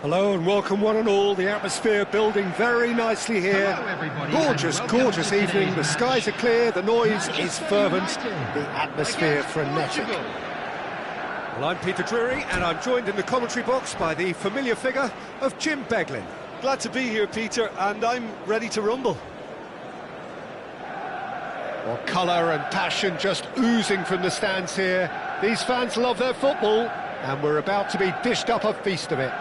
Hello and welcome one and all. The atmosphere building very nicely here. Gorgeous evening. The skies are clear, the noise is fervent, the atmosphere frenetic. Well, I'm Peter Drury and I'm joined in the commentary box by the familiar figure of Jim Beglin. Glad to be here, Peter, and I'm ready to rumble. Well, colour and passion just oozing from the stands here. These fans love their football and we're about to be dished up a feast of it.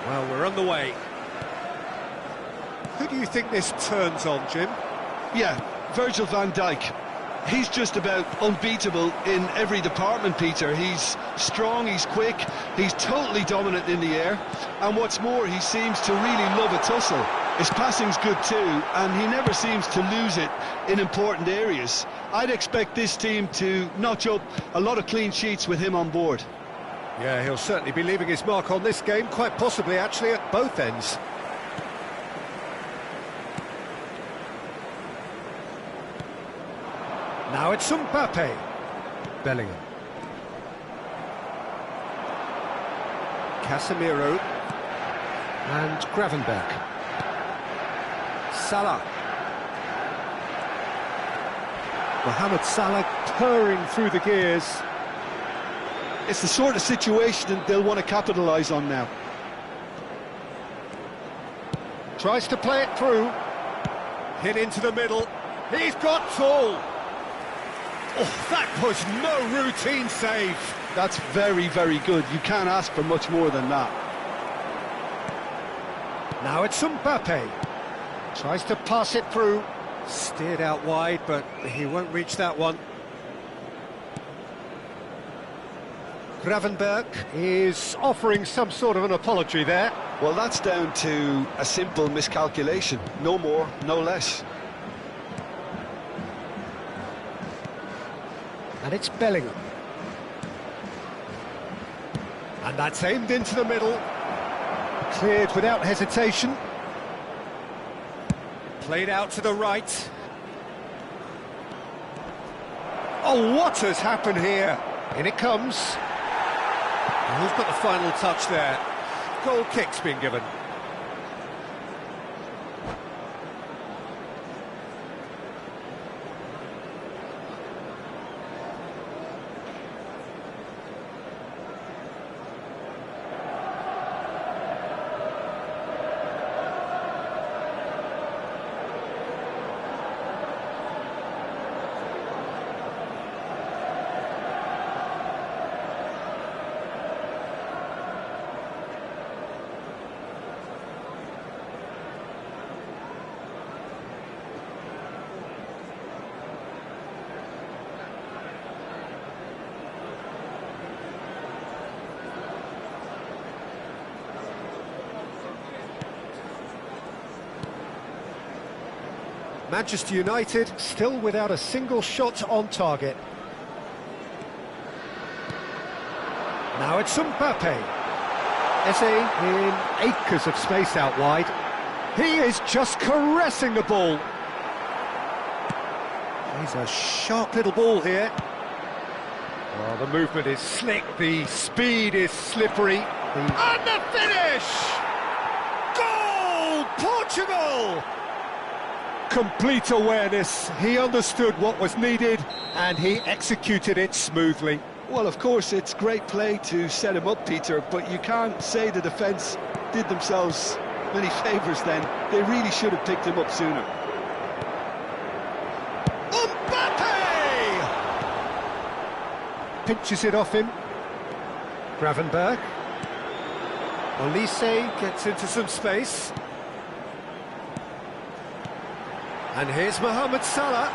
Well, we're on the way. Who do you think this turns on, Jim? Yeah, Virgil van Dijk. He's just about unbeatable in every department, Peter. He's strong, he's quick, he's totally dominant in the air, and what's more, he seems to really love a tussle. His passing's good too, and he never seems to lose it in important areas. I'd expect this team to notch up a lot of clean sheets with him on board. Yeah, he'll certainly be leaving his mark on this game, quite possibly actually at both ends. Now it's Mbappe. Bellingham. Casemiro. And Gravenberch. Salah. Mohamed Salah purring through the gears. It's the sort of situation that they'll want to capitalise on now. Tries to play it through. Hit into the middle. He's got tall. Oh, that was no routine save. That's very, very good. You can't ask for much more than that. Now it's Mbappe. Tries to pass it through. Steered out wide, but he won't reach that one. Gravenberch is offering some sort of an apology there. Well, that's down to a simple miscalculation. No more, no less. And it's Bellingham. And that's aimed into the middle. Cleared without hesitation. Played out to the right. Oh, what has happened here? In it comes. And who's got the final touch there? Goal kick's been given. Manchester United still without a single shot on target. Now it's Mbappe. Eze in acres of space out wide. He is just caressing the ball. He's a sharp little ball here. Oh, the movement is slick, the speed is slippery. And the finish! Goal! Portugal! Complete awareness, he understood what was needed and he executed it smoothly. Well, of course, it's great play to set him up, Peter, but you can't say the defence did themselves many favours then. They really should have picked him up sooner. Mbappe! Pinches it off him. Gravenberch. Olise gets into some space. And here's Mohamed Salah.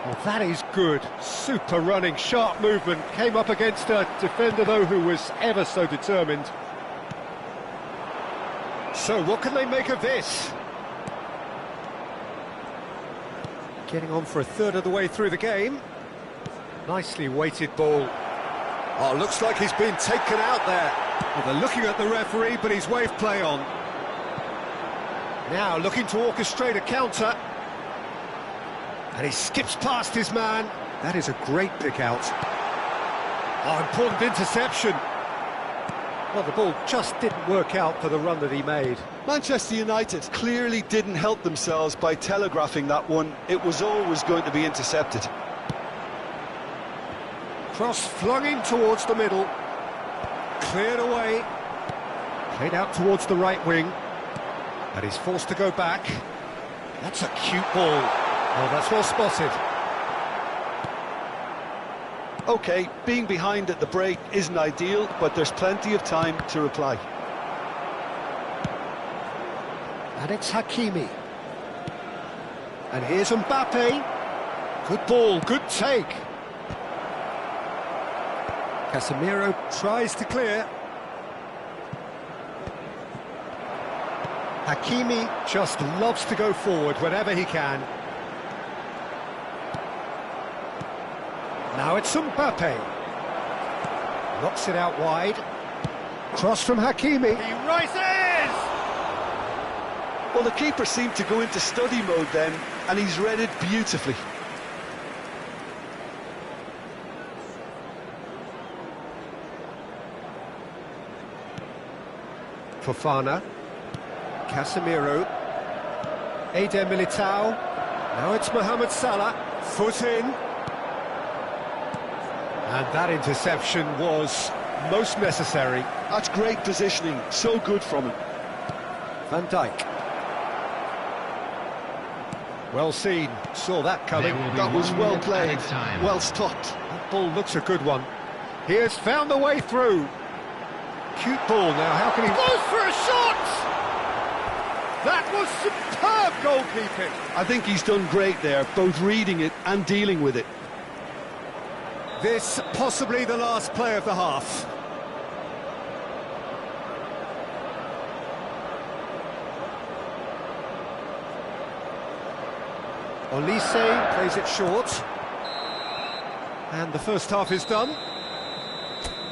Well, that is good. Super running, sharp movement. Came up against a defender, though, who was ever so determined. So, what can they make of this? Getting on for a third of the way through the game. Nicely weighted ball. Oh, looks like he's been taken out there. Well, they're looking at the referee, but he's waved play on. Now looking to orchestrate a counter. And he skips past his man. That is a great pick out. Oh, important interception. Well, the ball just didn't work out for the run that he made. Manchester United clearly didn't help themselves by telegraphing that one. It was always going to be intercepted. Cross flung in towards the middle. Cleared away. Played out towards the right wing. And he's forced to go back. That's a cute ball. Oh, that's well spotted. OK, being behind at the break isn't ideal, but there's plenty of time to reply. And it's Hakimi. And here's Mbappe. Good ball, good take. Casemiro tries to clear. Hakimi just loves to go forward whenever he can. Now it's Mbappe. Knocks it out wide. Cross from Hakimi. He rises! Well, the keeper seemed to go into study mode then, and he's read it beautifully. Fofana. Casemiro. Eder Militao. Now it's Mohamed Salah. Foot in. And that interception was most necessary. That's great positioning, so good from him. Van Dijk. Well seen, saw that coming. That was well played, well stopped. That ball looks a good one. He has found the way through. Cute ball now, how can he... Goes for a shot! That was superb goalkeeping. I think he's done great there, both reading it and dealing with it. This possibly the last play of the half. Olise plays it short. And the first half is done.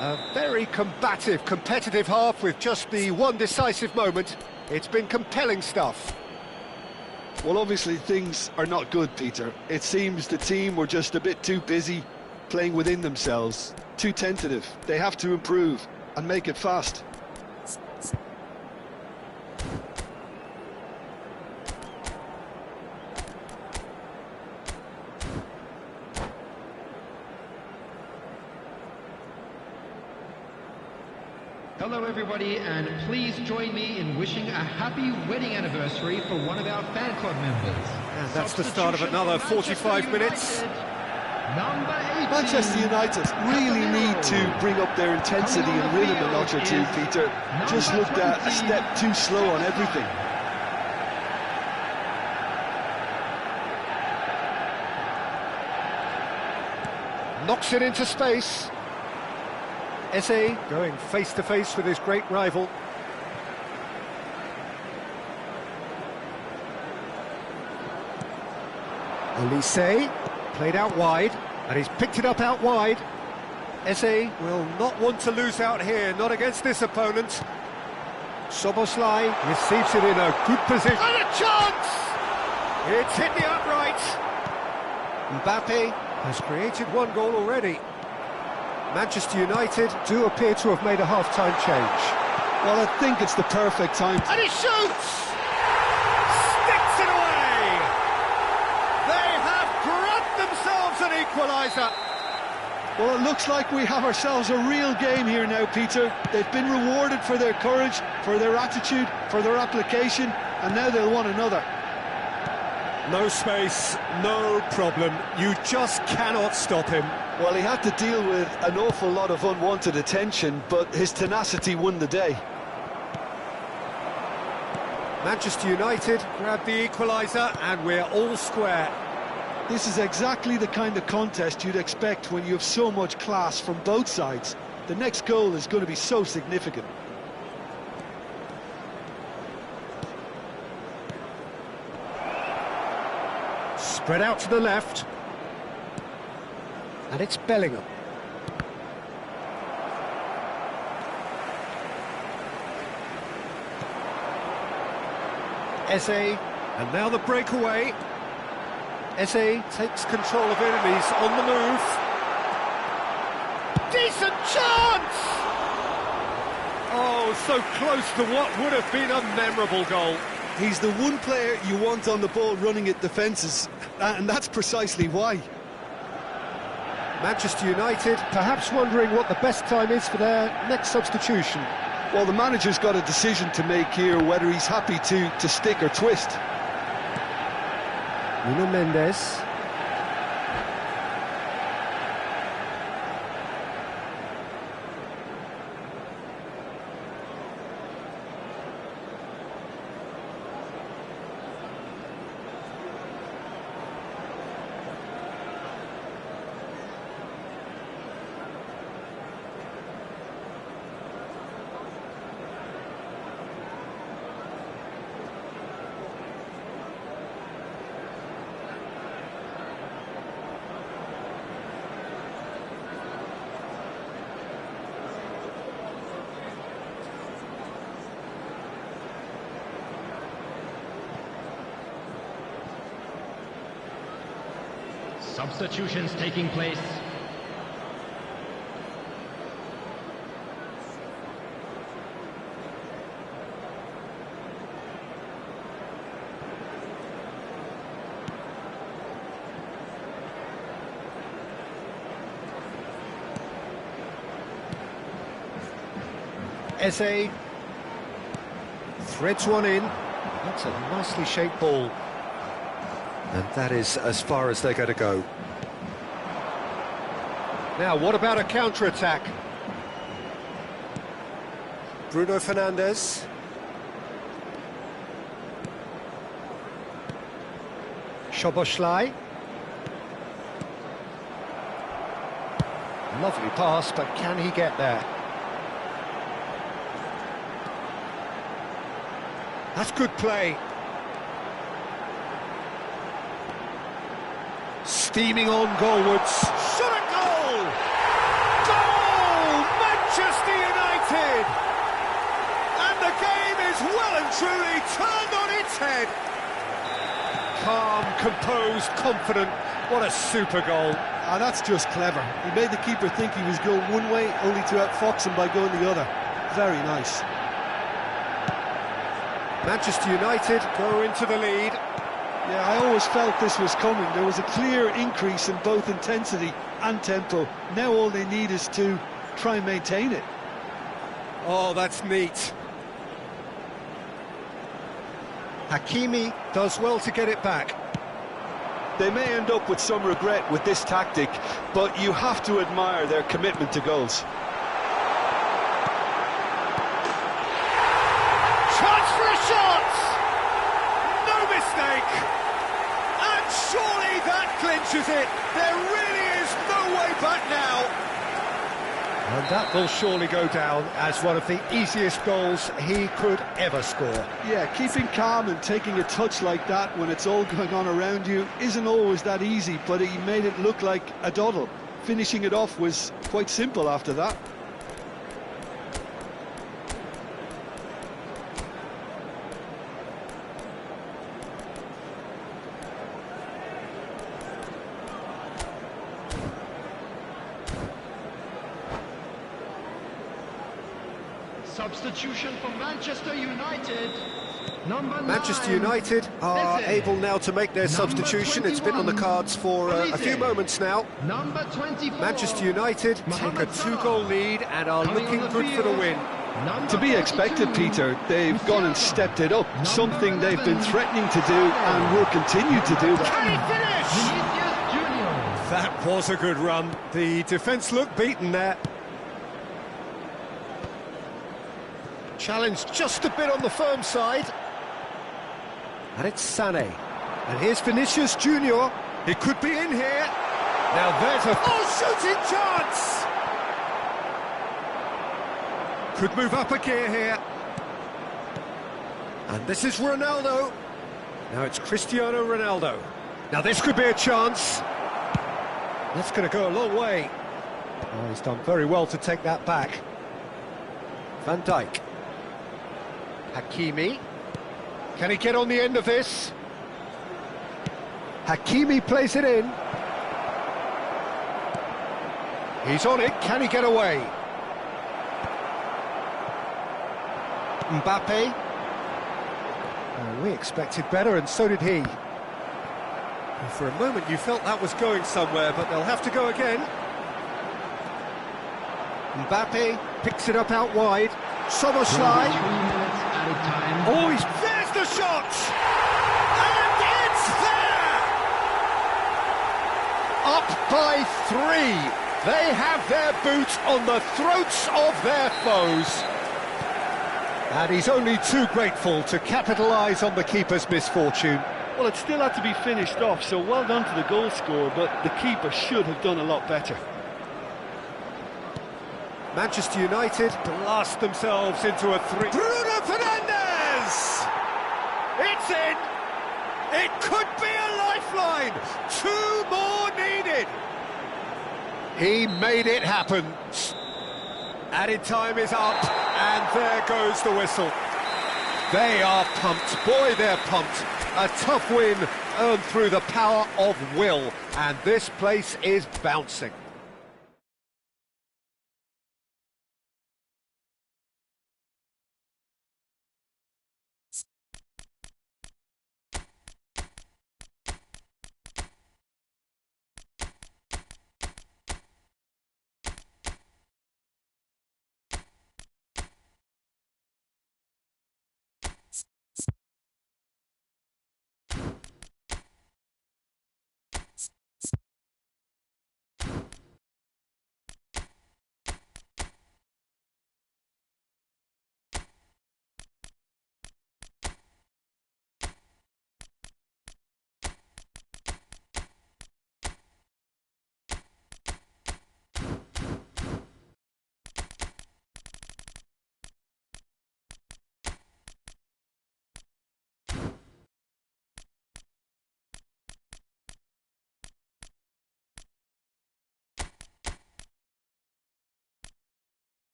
A very combative, competitive half with just the one decisive moment. It's been compelling stuff. Well, obviously things are not good, Peter. It seems the team were just a bit too busy playing within themselves, too tentative. They have to improve and make it fast. Hello everybody, and please join me in wishing a happy wedding anniversary for one of our fan club members. And that's the start of another 45 minutes. Manchester United really need to bring up their intensity and rhythm a notch or two, Peter. Just looked at a step too slow on everything. Knocks it into space. Eze going face-to-face with his great rival. Olise played out wide, and he's picked it up out wide. Eze will not want to lose out here, not against this opponent. Szoboszlai receives it in a good position. And a chance! It's hit the upright. Mbappe has created one goal already. Manchester United do appear to have made a half-time change. Well, I think it's the perfect time. And he shoots! Sticks it away! They have grabbed themselves an equaliser. Well, it looks like we have ourselves a real game here now, Peter. They've been rewarded for their courage, for their attitude, for their application, and now they'll want another. No space, no problem. You just cannot stop him. Well, he had to deal with an awful lot of unwanted attention, but his tenacity won the day. Manchester United grab the equaliser and we're all square. This is exactly the kind of contest you'd expect when you have so much class from both sides. The next goal is going to be so significant. Spread out to the left. And it's Bellingham. Eze, and now the breakaway. Eze takes control of it and he's on the move. Decent chance! Oh, so close to what would have been a memorable goal. He's the one player you want on the ball running at defences, and that's precisely why. Manchester United perhaps wondering what the best time is for their next substitution. Well, the manager's got a decision to make here, whether he's happy to stick or twist. Nuno Mendes. Substitutions taking place. Eze threads one in. That's a nicely shaped ball. And that is as far as they're going to go. Now, what about a counter-attack? Bruno Fernandes. Szoboszlai. Lovely pass, but can he get there? That's good play. Steaming on goalwards. Shot at goal! Goal! Manchester United! And the game is well and truly turned on its head. Calm, composed, confident. What a super goal. Ah, that's just clever. He made the keeper think he was going one way, only to outfox him by going the other. Very nice. Manchester United go into the lead. Yeah, I always felt this was coming. There was a clear increase in both intensity and tempo. Now all they need is to try and maintain it. Oh, that's neat. Hakimi does well to get it back. They may end up with some regret with this tactic, but you have to admire their commitment to goals. Chance for a shot! No mistake! And surely that clinches it. There really is no way back now. And that will surely go down as one of the easiest goals he could ever score. Yeah, keeping calm and taking a touch like that when it's all going on around you isn't always that easy, but he made it look like a doddle. Finishing it off was quite simple after that. Substitution for Manchester United. Manchester United are able now to make their substitution. It's been on the cards for a few moments now. Number 24. Manchester United take a 2-goal lead and are looking good for the win. To be expected, Peter. They've gone and stepped it up, something they've been threatening to do and will continue to do. Can he finish? That was a good run. The defence looked beaten there. Challenged just a bit on the firm side. And it's Sané. And here's Vinicius Junior. He could be in here. Now there's a shooting chance! Could move up a gear here. And this is Ronaldo. Now it's Cristiano Ronaldo. Now this could be a chance. That's going to go a long way. Oh, he's done very well to take that back. Van Dijk. Hakimi. Can he get on the end of this? Hakimi plays it in. He's on it. Can he get away? Mbappe. Oh, we expected better, and so did he. And for a moment you felt that was going somewhere, but they'll have to go again. Mbappe picks it up out wide. Soboslai. Oh, there's the shot! And it's there! Up by 3. They have their boot on the throats of their foes. And he's only too grateful to capitalise on the keeper's misfortune. Well, it still had to be finished off, so well done to the goal scorer, but the keeper should have done a lot better. Manchester United blast themselves into a 3. Bruno Fernandes! It's in! It could be a lifeline! 2 more needed! He made it happen. Added time is up, and there goes the whistle. They are pumped. Boy, they're pumped. A tough win earned through the power of will, and this place is bouncing.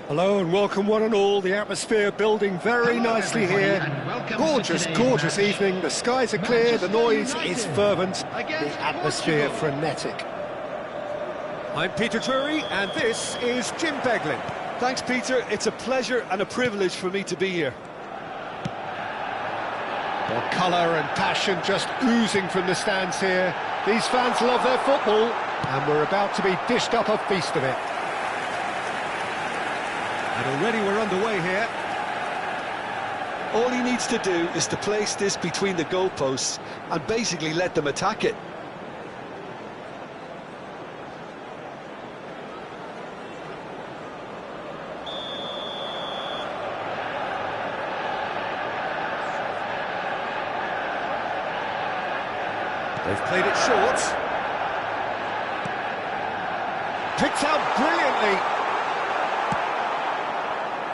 Hello and welcome one and all. The atmosphere building very nicely here. Gorgeous evening. The skies are clear, the noise is fervent, the atmosphere frenetic. I'm Peter Drury and this is Jim Beglin. Thanks, Peter. It's a pleasure and a privilege for me to be here. Well, colour and passion just oozing from the stands here. These fans love their football and we're about to be dished up a feast of it. And already we're underway here. All he needs to do is to place this between the goalposts and basically let them attack it. They've played it short. Picked out brilliantly.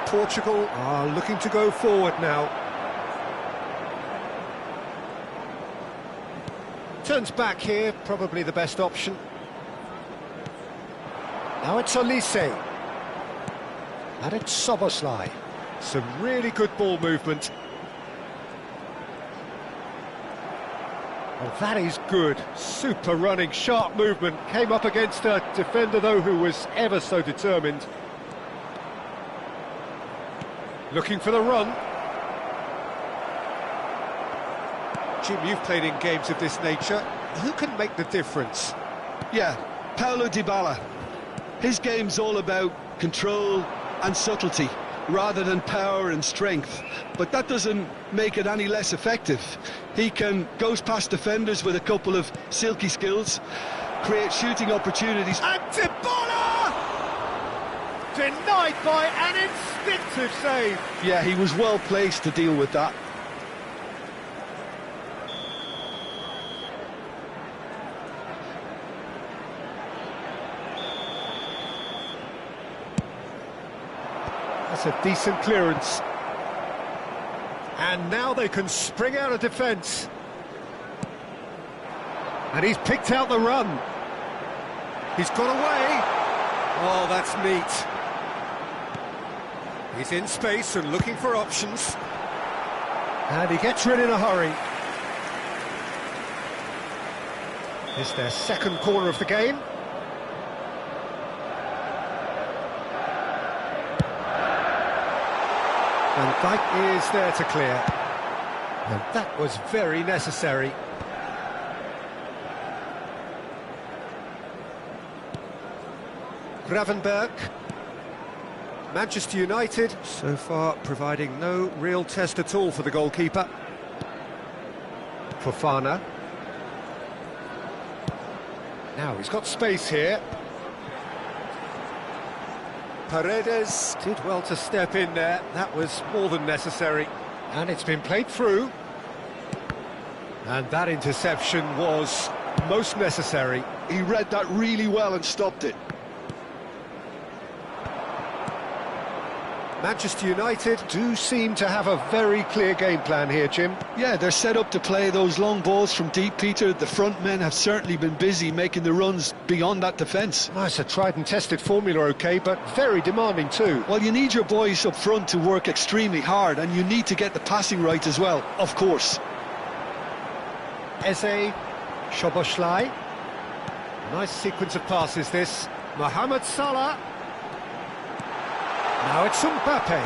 Portugal are looking to go forward now. Turns back here, probably the best option. Now it's Olise. And it's Szoboszlai. Some really good ball movement. Well, that is good. Super running, sharp movement. Came up against a defender, though, who was ever so determined. Looking for the run. Jim, you've played in games of this nature. Who can make the difference? Yeah, Paulo Dybala. His game's all about control and subtlety, rather than power and strength. But that doesn't make it any less effective. He goes past defenders with a couple of silky skills, create shooting opportunities. And Dybala! Denied by an instinctive save. Yeah, he was well placed to deal with that. That's a decent clearance. And now they can spring out of defence. And he's picked out the run. He's got away. Oh, that's neat. He's in space and looking for options. And he gets rid in a hurry. It's their second corner of the game. And Dijk is there to clear. And that was very necessary. Gravenberg. Manchester United, so far providing no real test at all for the goalkeeper. Fofana. Now he's got space here. Paredes did well to step in there. That was more than necessary. And it's been played through. And that interception was most necessary. He read that really well and stopped it. Manchester United do seem to have a very clear game plan here, Jim. Yeah, they're set up to play those long balls from deep, Peter. The front men have certainly been busy making the runs beyond that defence. Well, it's a tried and tested formula, OK, but very demanding too. Well, you need your boys up front to work extremely hard, and you need to get the passing right as well, of course. Eze, Szoboszlai. Nice sequence of passes, this. Mohamed Salah. Now it's Mbappe.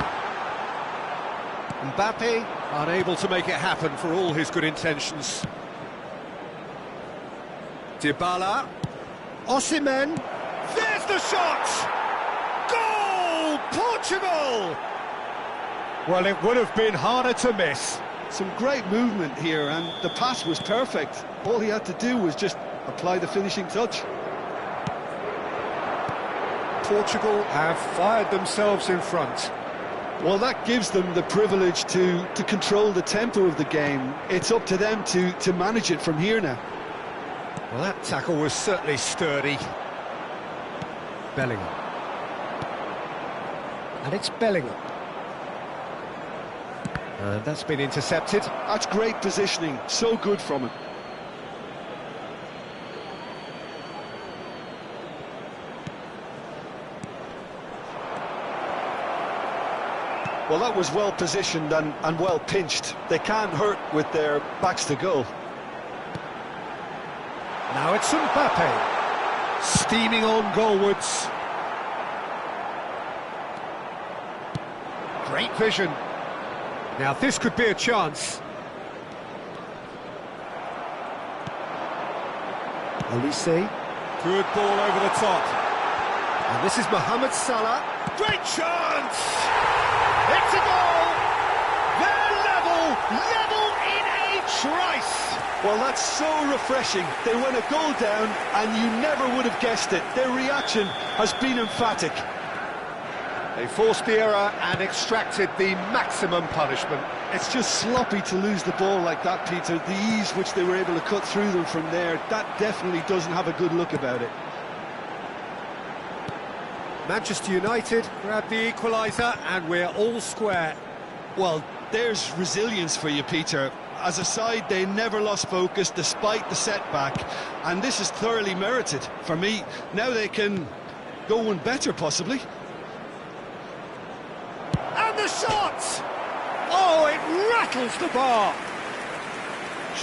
Mbappe unable to make it happen for all his good intentions. Dybala. Osimhen. There's the shot! Goal! Portugal! Well, it would have been harder to miss. Some great movement here, and the pass was perfect. All he had to do was just apply the finishing touch. Portugal have fired themselves in front. Well, that gives them the privilege to control the tempo of the game. It's up to them to manage it from here now. Well, that tackle was certainly sturdy. Bellingham. And it's Bellingham. And that's been intercepted. That's great positioning, so good from him. Well, that was well positioned and well pinched. They can't hurt with their backs to goal. Now it's Mbappe, steaming on goalwards. Great vision. Now this could be a chance. Olise, good ball over the top. And this is Mohamed Salah. Great chance! It's a goal! They're level in a trice! Well, that's so refreshing. They went a goal down and you never would have guessed it. Their reaction has been emphatic. They forced the error and extracted the maximum punishment. It's just sloppy to lose the ball like that, Peter. The ease which they were able to cut through them from there, that definitely doesn't have a good look about it. Manchester United grab the equaliser and we're all square. Well, there's resilience for you, Peter. As a side, they never lost focus despite the setback, and this is thoroughly merited. For me, now they can go one better, possibly. And the shot! Oh, it rattles the bar.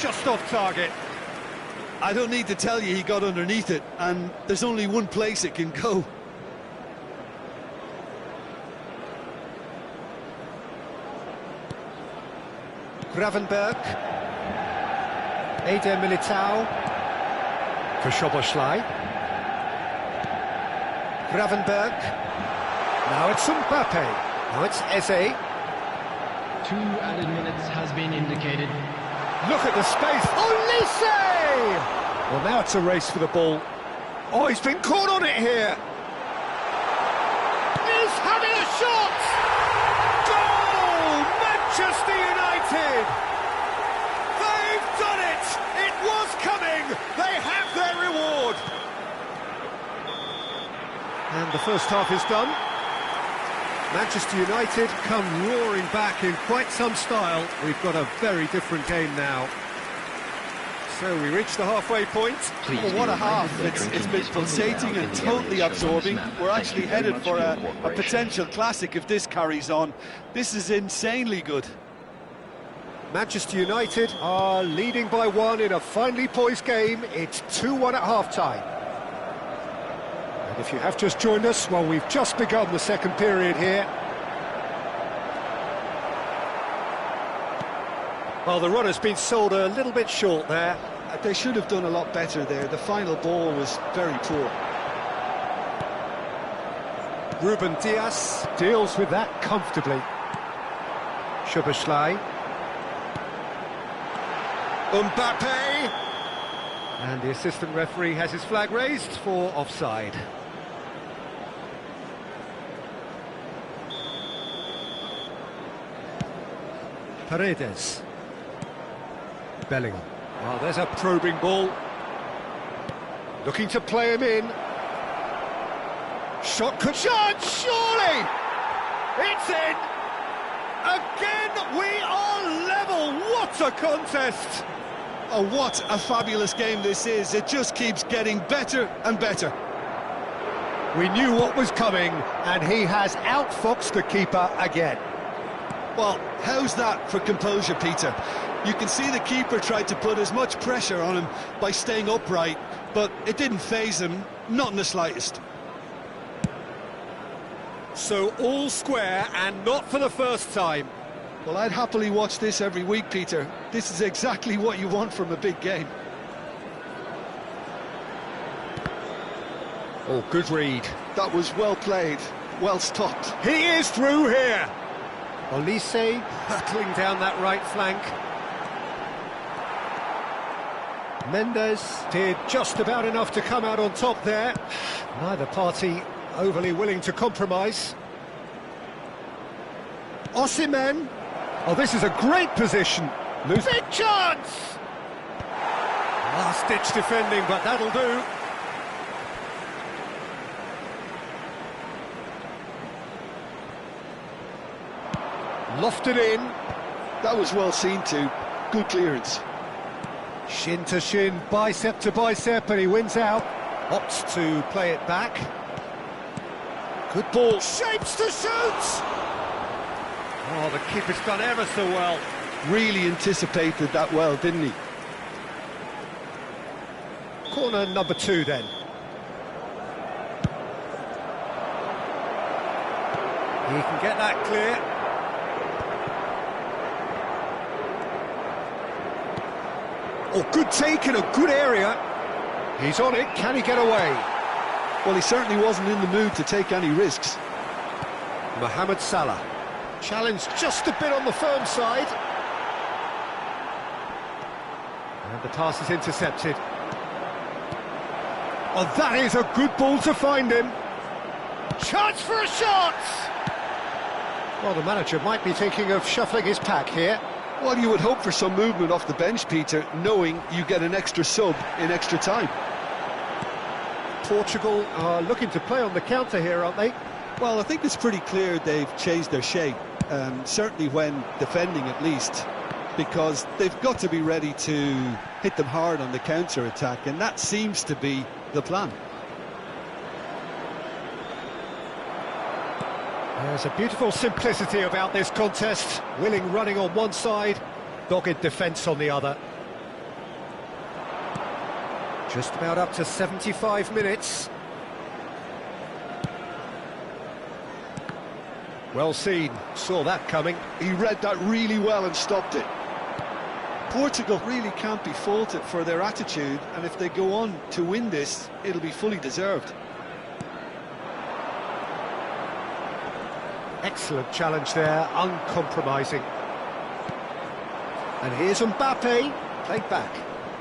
Just off target. I don't need to tell you he got underneath it, and there's only one place it can go. Gravenberg. Eder Militao. For Szoboszlai. Gravenberg. Now it's Mbappe. Now it's Eze. 2 added minutes has been indicated. Look at the space. Olise! Well, now it's a race for the ball. Oh, he's been caught on it here. He's having a shot! Goal! Manchester United! They've done it! It was coming! They have their reward! And the first half is done. Manchester United come roaring back in quite some style. We've got a very different game now. So we reach the halfway point. Well, what a half. It's been pulsating and totally absorbing. We're actually headed for a potential classic if this carries on. This is insanely good. Manchester United are leading by 1 in a finely poised game. It's 2-1 at half-time. And if you have just joined us, well, we've just begun the second period here. Well, the run has been sold a little bit short there. They should have done a lot better there. The final ball was very poor. Ruben Dias deals with that comfortably. Szoboszlai. Mbappe! And the assistant referee has his flag raised for offside. Paredes. Bellingham. Well, there's a probing ball. Looking to play him in. Shot could... Chance, surely! It's in! Again, we are level! What a contest! Oh, what a fabulous game this is. It just keeps getting better and better. We knew what was coming, and he has outfoxed the keeper again. Well, how's that for composure, Peter? You can see the keeper tried to put as much pressure on him by staying upright, but it didn't faze him, not in the slightest. So all square, and not for the first time. Well, I'd happily watch this every week, Peter. This is exactly what you want from a big game. Oh, good read. That was well played, well stopped. He is through here. Olise hurtling down that right flank. Mendes did just about enough to come out on top there. Neither party overly willing to compromise. Osimhen. Oh, this is a great position. Big chance! Last-ditch defending, but that'll do. Lofted in. That was well seen too. Good clearance. Shin to shin, bicep to bicep, and he wins out. Opts to play it back. Good ball. Shapes to shoot! Oh, the keeper's done ever so well. Really anticipated that well, didn't he? Corner number 2 then. He can get that clear. Oh, good take in a good area. He's on it, can he get away? Well, he certainly wasn't in the mood to take any risks. Mohamed Salah. Challenge just a bit on the firm side. And the pass is intercepted. Oh, that is a good ball to find him. Chance for a shot! Well, the manager might be thinking of shuffling his pack here. Well, you would hope for some movement off the bench, Peter, knowing you get an extra sub in extra time. Portugal are looking to play on the counter here, aren't they? Well, I think it's pretty clear they've changed their shape, certainly when defending at least, because they've got to be ready to hit them hard on the counter-attack, and that seems to be the plan. There's a beautiful simplicity about this contest. Willing running on one side, dogged defence on the other. Just about up to 75 minutes. Well seen, saw that coming. He read that really well and stopped it. Portugal really can't be faulted for their attitude, and if they go on to win this, it'll be fully deserved. Excellent challenge there, uncompromising. And here's Mbappe, played back.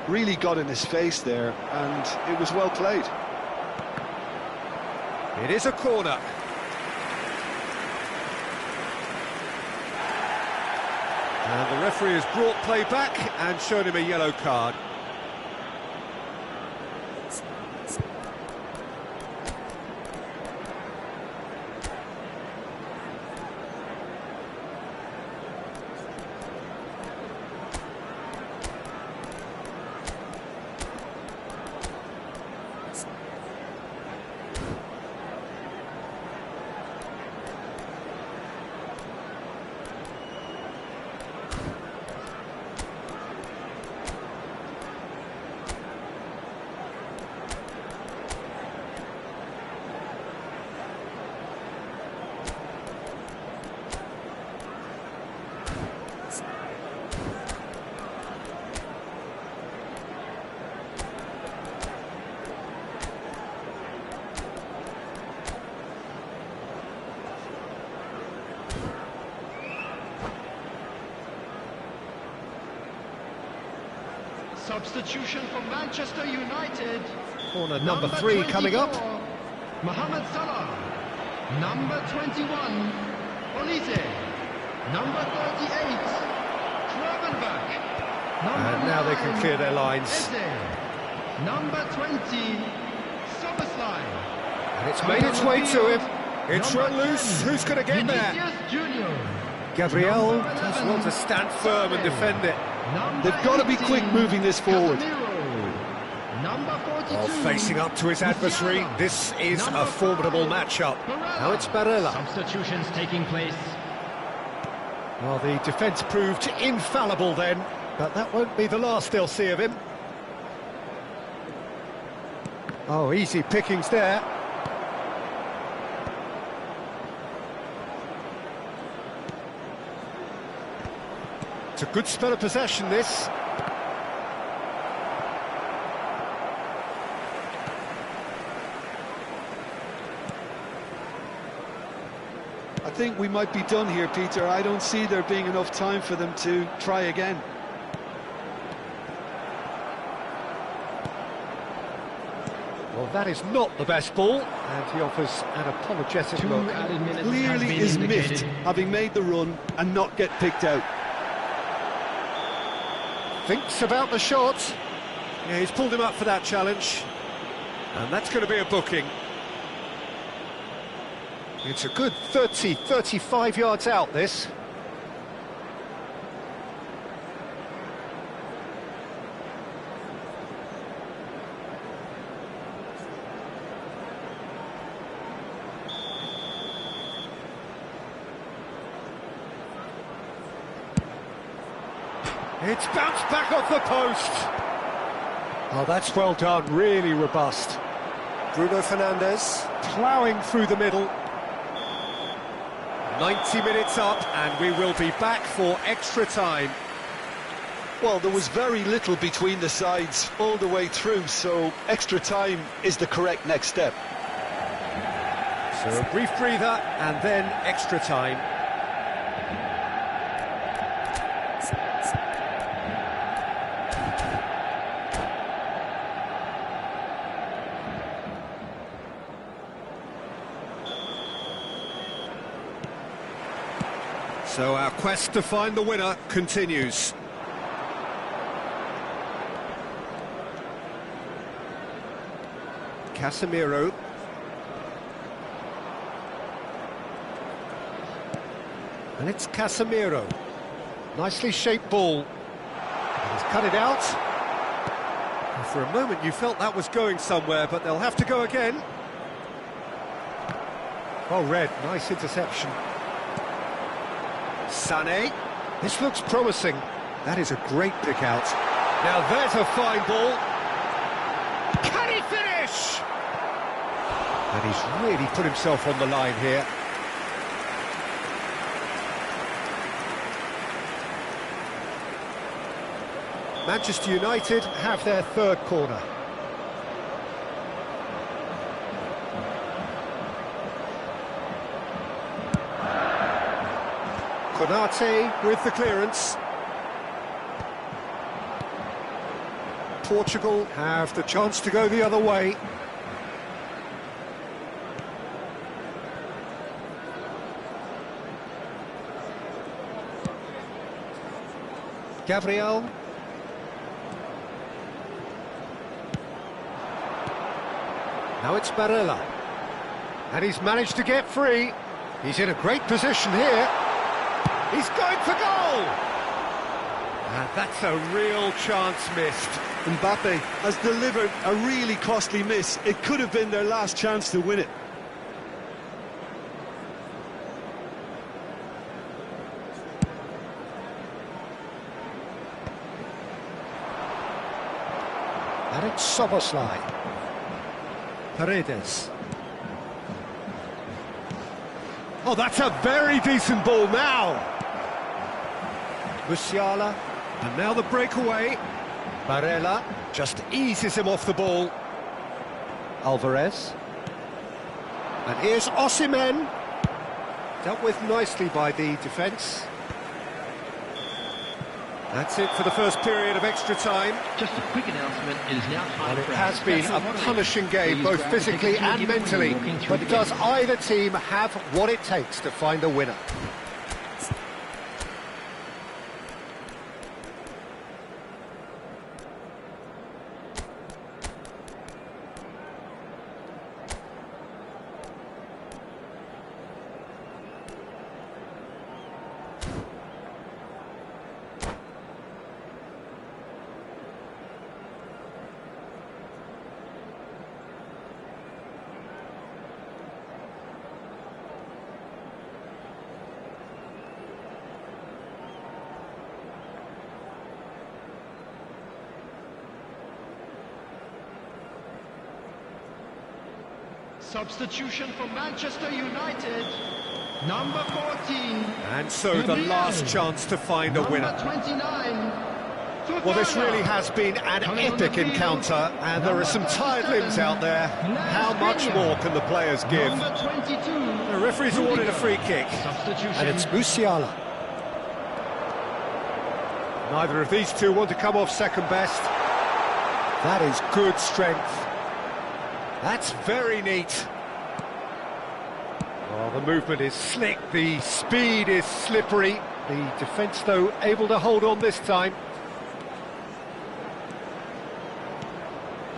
Really got in his face there, and it was well played. It is a corner. And the referee has brought play back and shown him a yellow card. Substitution for Manchester United. Corner number 3 coming up. Mohamed Salah. Number 21, Olise. Number 38, Gravenberch. And now they can clear their lines. Eze. Number 20, Soboslai. And it's made its way to him. It's run loose. Who's going to get there? Vinicius Junior. Gabriel does want to stand firm and defend it. They've got to be quick moving this forward. Number 42. Oh, facing up to his adversary, this is a formidable matchup. Now it's Barella. Substitutions taking place. Well, the defence proved infallible then, but that won't be the last they'll see of him. Oh, easy pickings there. It's a good spell of possession, this. I think we might be done here, Peter. I don't see there being enough time for them to try again. Well, that is not the best ball, and he offers an apologetic look. Clearly is miffed, having made the run and not get picked out. Thinks about the shot. Yeah, he's pulled him up for that challenge. And that's going to be a booking. It's a good 30, 35 yards out, this. It's bounced back off the post. Oh, that's well done, really robust. Bruno Fernandes ploughing through the middle. 90 minutes up, and we will be back for extra time. Well, there was very little between the sides all the way through, so extra time is the correct next step. So a brief breather, and then extra time. So our quest to find the winner continues. Casemiro. And it's Casemiro. Nicely shaped ball. And he's cut it out. And for a moment you felt that was going somewhere, but they'll have to go again. Oh, Red, nice interception. Sané. This looks promising. That is a great pick out. Now there's a fine ball. Can he finish? And he's really put himself on the line here. Manchester United have their third corner. Konate with the clearance. Portugal have the chance to go the other way. Gabriel. Now it's Barella. And he's managed to get free. He's in a great position here. He's going for goal! And that's a real chance missed. Mbappe has delivered a really costly miss. It could have been their last chance to win it. And it's Szoboszlai. Paredes. Oh, that's a very decent ball now. Musiala, and now the breakaway. Barella just eases him off the ball. Alvarez. And here's Osimhen. Dealt with nicely by the defence. That's it for the first period of extra time. Just a quick announcement, it is now time And it for has our been special a punishing game, Please both grab the physically tickets and you're given when mentally. walking through But the does gate. either team have what it takes to find a winner? Substitution for Manchester United, number 14. And so the last chance to find a winner. Number 29. Well, this really has been an epic encounter, and there are some tired limbs out there. How much more can the players give? Number 22. The referee's awarded a free kick, Substitution. and it's Musiala. Neither of these two want to come off second best. That is good strength. That's very neat. Oh, the movement is slick, the speed is slippery. The defence, though, able to hold on this time.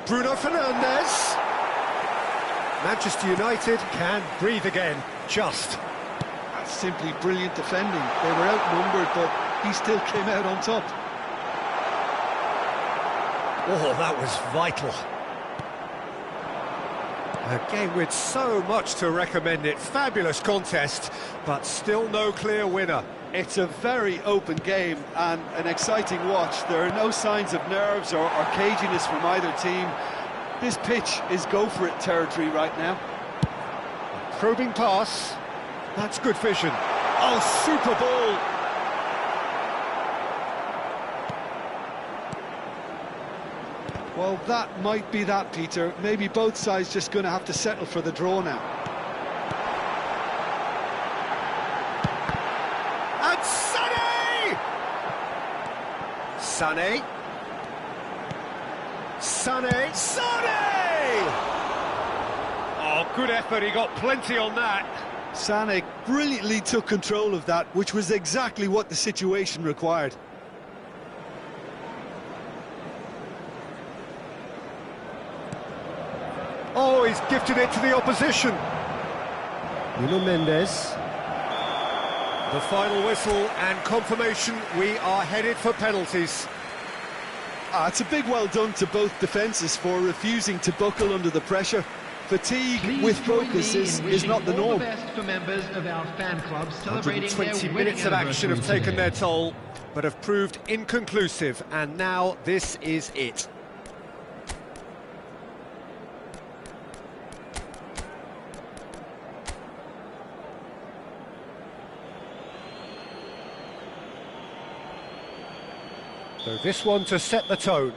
Bruno Fernandes. Manchester United can breathe again, just. That's simply brilliant defending. They were outnumbered, but he still came out on top. Oh, that was vital. A game with so much to recommend it. Fabulous contest, but still no clear winner. It's a very open game and an exciting watch. There are no signs of nerves or caginess from either team. This pitch is go-for-it territory right now. Probing pass. That's good vision. Oh, super ball. Well, that might be that, Peter. Maybe both sides just going to have to settle for the draw now. And Sané! Sané. Sané. Sané! Oh, good effort. He got plenty on that. Sané brilliantly took control of that, which was exactly what the situation required. Oh, he's gifted it to the opposition. Nuno Mendes. The final whistle and confirmation we are headed for penalties. It's a big well done to both defences for refusing to buckle under the pressure. Fatigue with focus is not the norm. All the best for members of our fan club celebrating 120 their minutes of action have today. taken their toll, but have proved inconclusive, and now this is it. So this one to set the tone.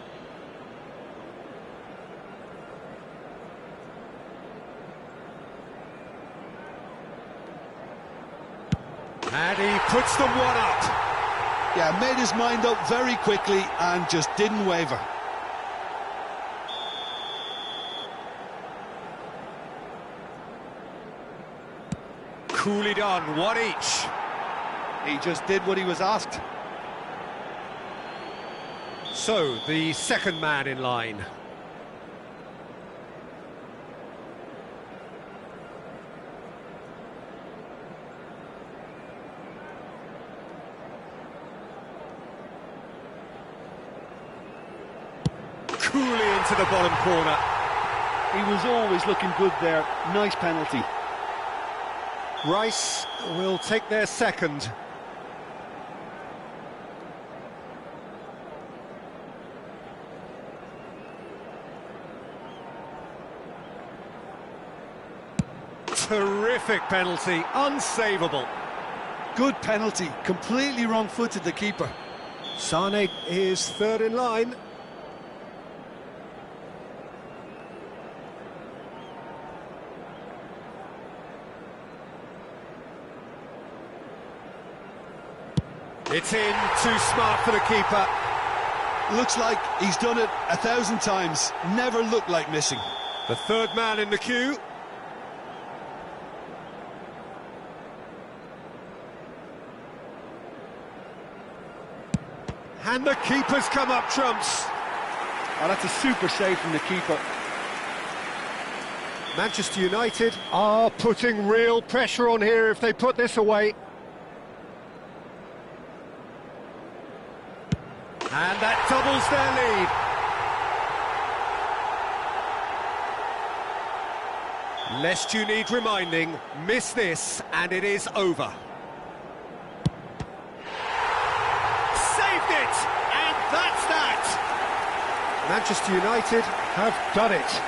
And he puts them one up. Yeah, made his mind up very quickly and just didn't waver. Coolly done, one each. He just did what he was asked. So, the second man in line. Coolly into the bottom corner. He was always looking good there. Nice penalty. Rice will take their second. Terrific penalty, unsavable. Good penalty, completely wrong-footed the keeper. Sané is third in line. It's in, too smart for the keeper. Looks like he's done it 1,000 times, never looked like missing. The third man in the queue. And the keeper's come up trumps. Oh, that's a super save from the keeper. Manchester United are putting real pressure on here if they put this away. And that doubles their lead. Lest you need reminding, miss this and it is over. Saved it! And that's that! Manchester United have done it.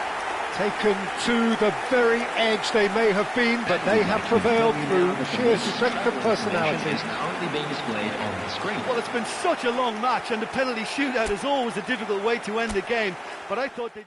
Taken to the very edge they may have been, but they have prevailed through sheer strength of personality. Is currently being displayed on the screen. Well, it's been such a long match, and the penalty shootout is always a difficult way to end the game, but I thought they...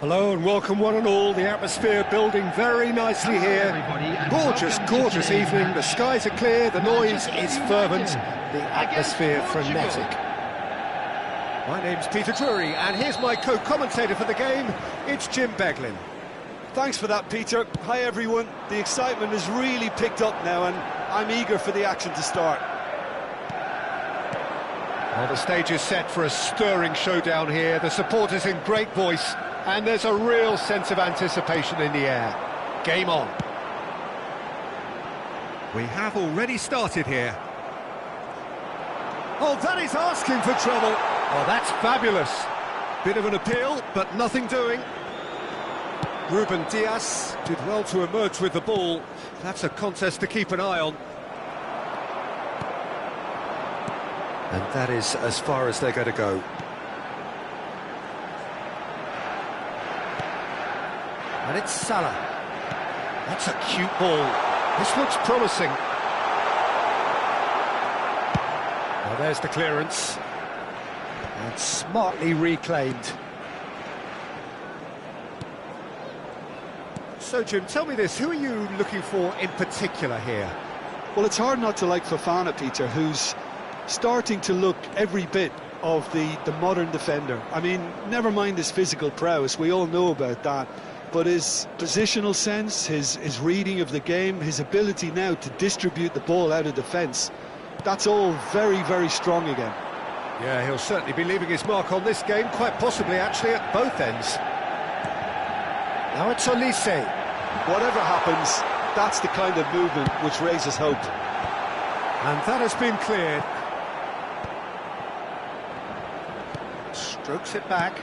Hello and welcome one and all. The atmosphere building very nicely here. Gorgeous, gorgeous evening. The skies are clear, the noise is fervent, the atmosphere frenetic. My name's Peter Drury and here's my co-commentator for the game. It's Jim Beglin. Thanks for that, Peter. Hi, everyone. The excitement has really picked up now and I'm eager for the action to start. Well, the stage is set for a stirring showdown here. The supporters in great voice. And there's a real sense of anticipation in the air. Game on. We have already started here. Oh, that is asking for trouble. Oh, that's fabulous. Bit of an appeal, but nothing doing. Ruben Diaz did well to emerge with the ball. That's a contest to keep an eye on. And that is as far as they're going to go. And it's Salah. That's a cute ball. This looks promising. Now there's the clearance. And smartly reclaimed. So, Jim, tell me this. Who are you looking for in particular here? Well, it's hard not to like Fofana, Peter, who's starting to look every bit of the modern defender. I mean, never mind his physical prowess. We all know about that. But his positional sense, his reading of the game, his ability now to distribute the ball out of defence, that's all very, very strong again. Yeah, he'll certainly be leaving his mark on this game, quite possibly actually at both ends. Now it's Olise. Whatever happens, that's the kind of movement which raises hope. And that has been cleared. Strokes it back.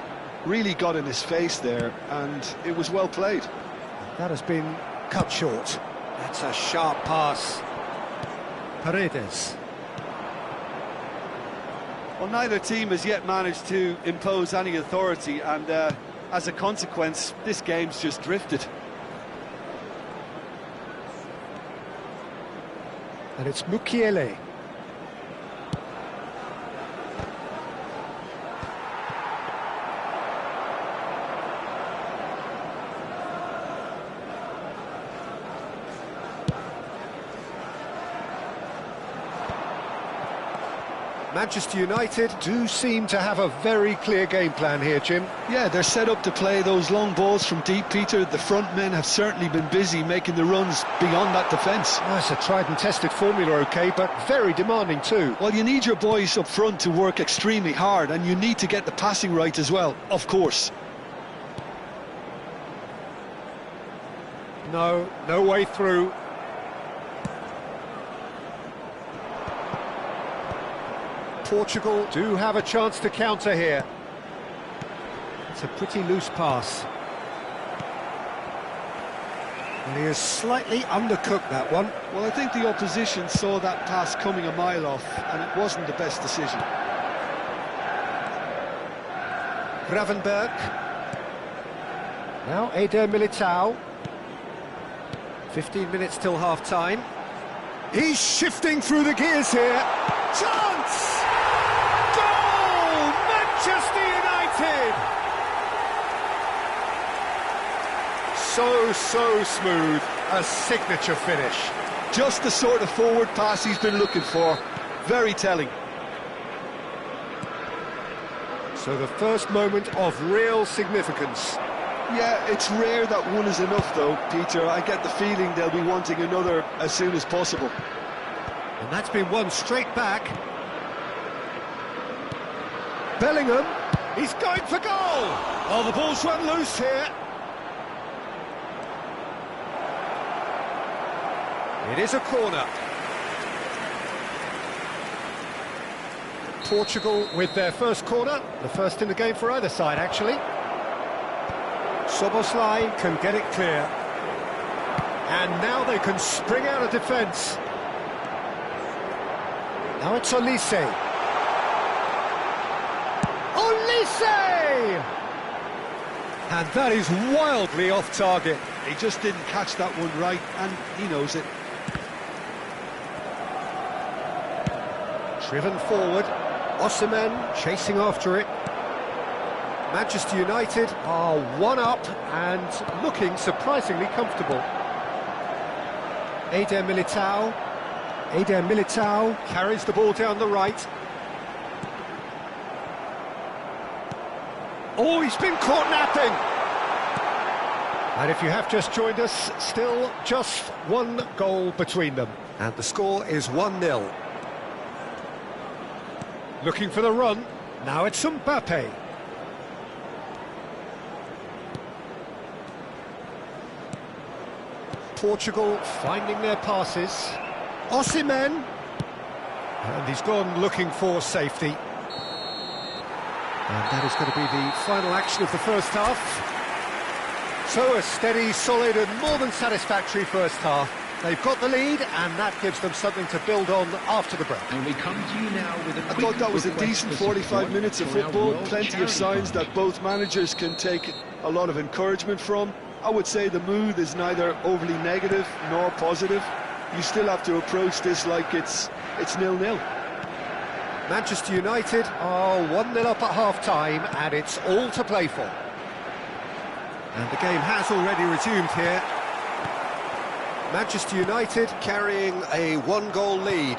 Really got in his face there, and it was well played. That has been cut short. That's a sharp pass. Paredes. Well, neither team has yet managed to impose any authority, and as a consequence, this game's just drifted. And it's Mukiele. Manchester United do seem to have a very clear game plan here, Jim. Yeah, they're set up to play those long balls from deep, Peter. The front men have certainly been busy making the runs beyond that defence. Oh, it's a tried and tested formula, OK, but very demanding too. Well, you need your boys up front to work extremely hard, and you need to get the passing right as well, of course. No way through. Portugal do have a chance to counter here. It's a pretty loose pass. And he has slightly undercooked that one. Well, I think the opposition saw that pass coming a mile off, and it wasn't the best decision. Gravenberg. Now Eder Militao. 15 minutes till half-time. He's shifting through the gears here. Chance! Goal! Manchester United! So smooth. A signature finish. Just the sort of forward pass he's been looking for. Very telling. So the first moment of real significance. Yeah, it's rare that one is enough, though, Peter. I get the feeling they'll be wanting another as soon as possible. And that's been won straight back. Bellingham, he's going for goal! Oh, the ball's run loose here. It is a corner. Portugal with their first corner, the first in the game for either side, actually. Soboslai can get it clear. And now they can spring out of defence. Now it's Olise. Olise! And that is wildly off target. He just didn't catch that one right, and he knows it. Driven forward. Osimhen chasing after it. Manchester United are 1-up and looking surprisingly comfortable. Eder Militao carries the ball down the right. Oh, he's been caught napping! And if you have just joined us, still just one goal between them. And the score is 1-0. Looking for the run. Now it's Mbappe. Portugal finding their passes. Osimhen. And he's gone looking for safety. And that is going to be the final action of the first half. So a steady, solid and more than satisfactory first half. They've got the lead and that gives them something to build on after the break. And we come to you now with a I thought that was a decent 45 minutes of football, plenty of signs that both managers can take a lot of encouragement from. I would say the mood is neither overly negative nor positive. You still have to approach this like it's 0-0. Manchester United are 1-0 up at half-time and it's all to play for. And the game has already resumed here. Manchester United carrying a one-goal lead.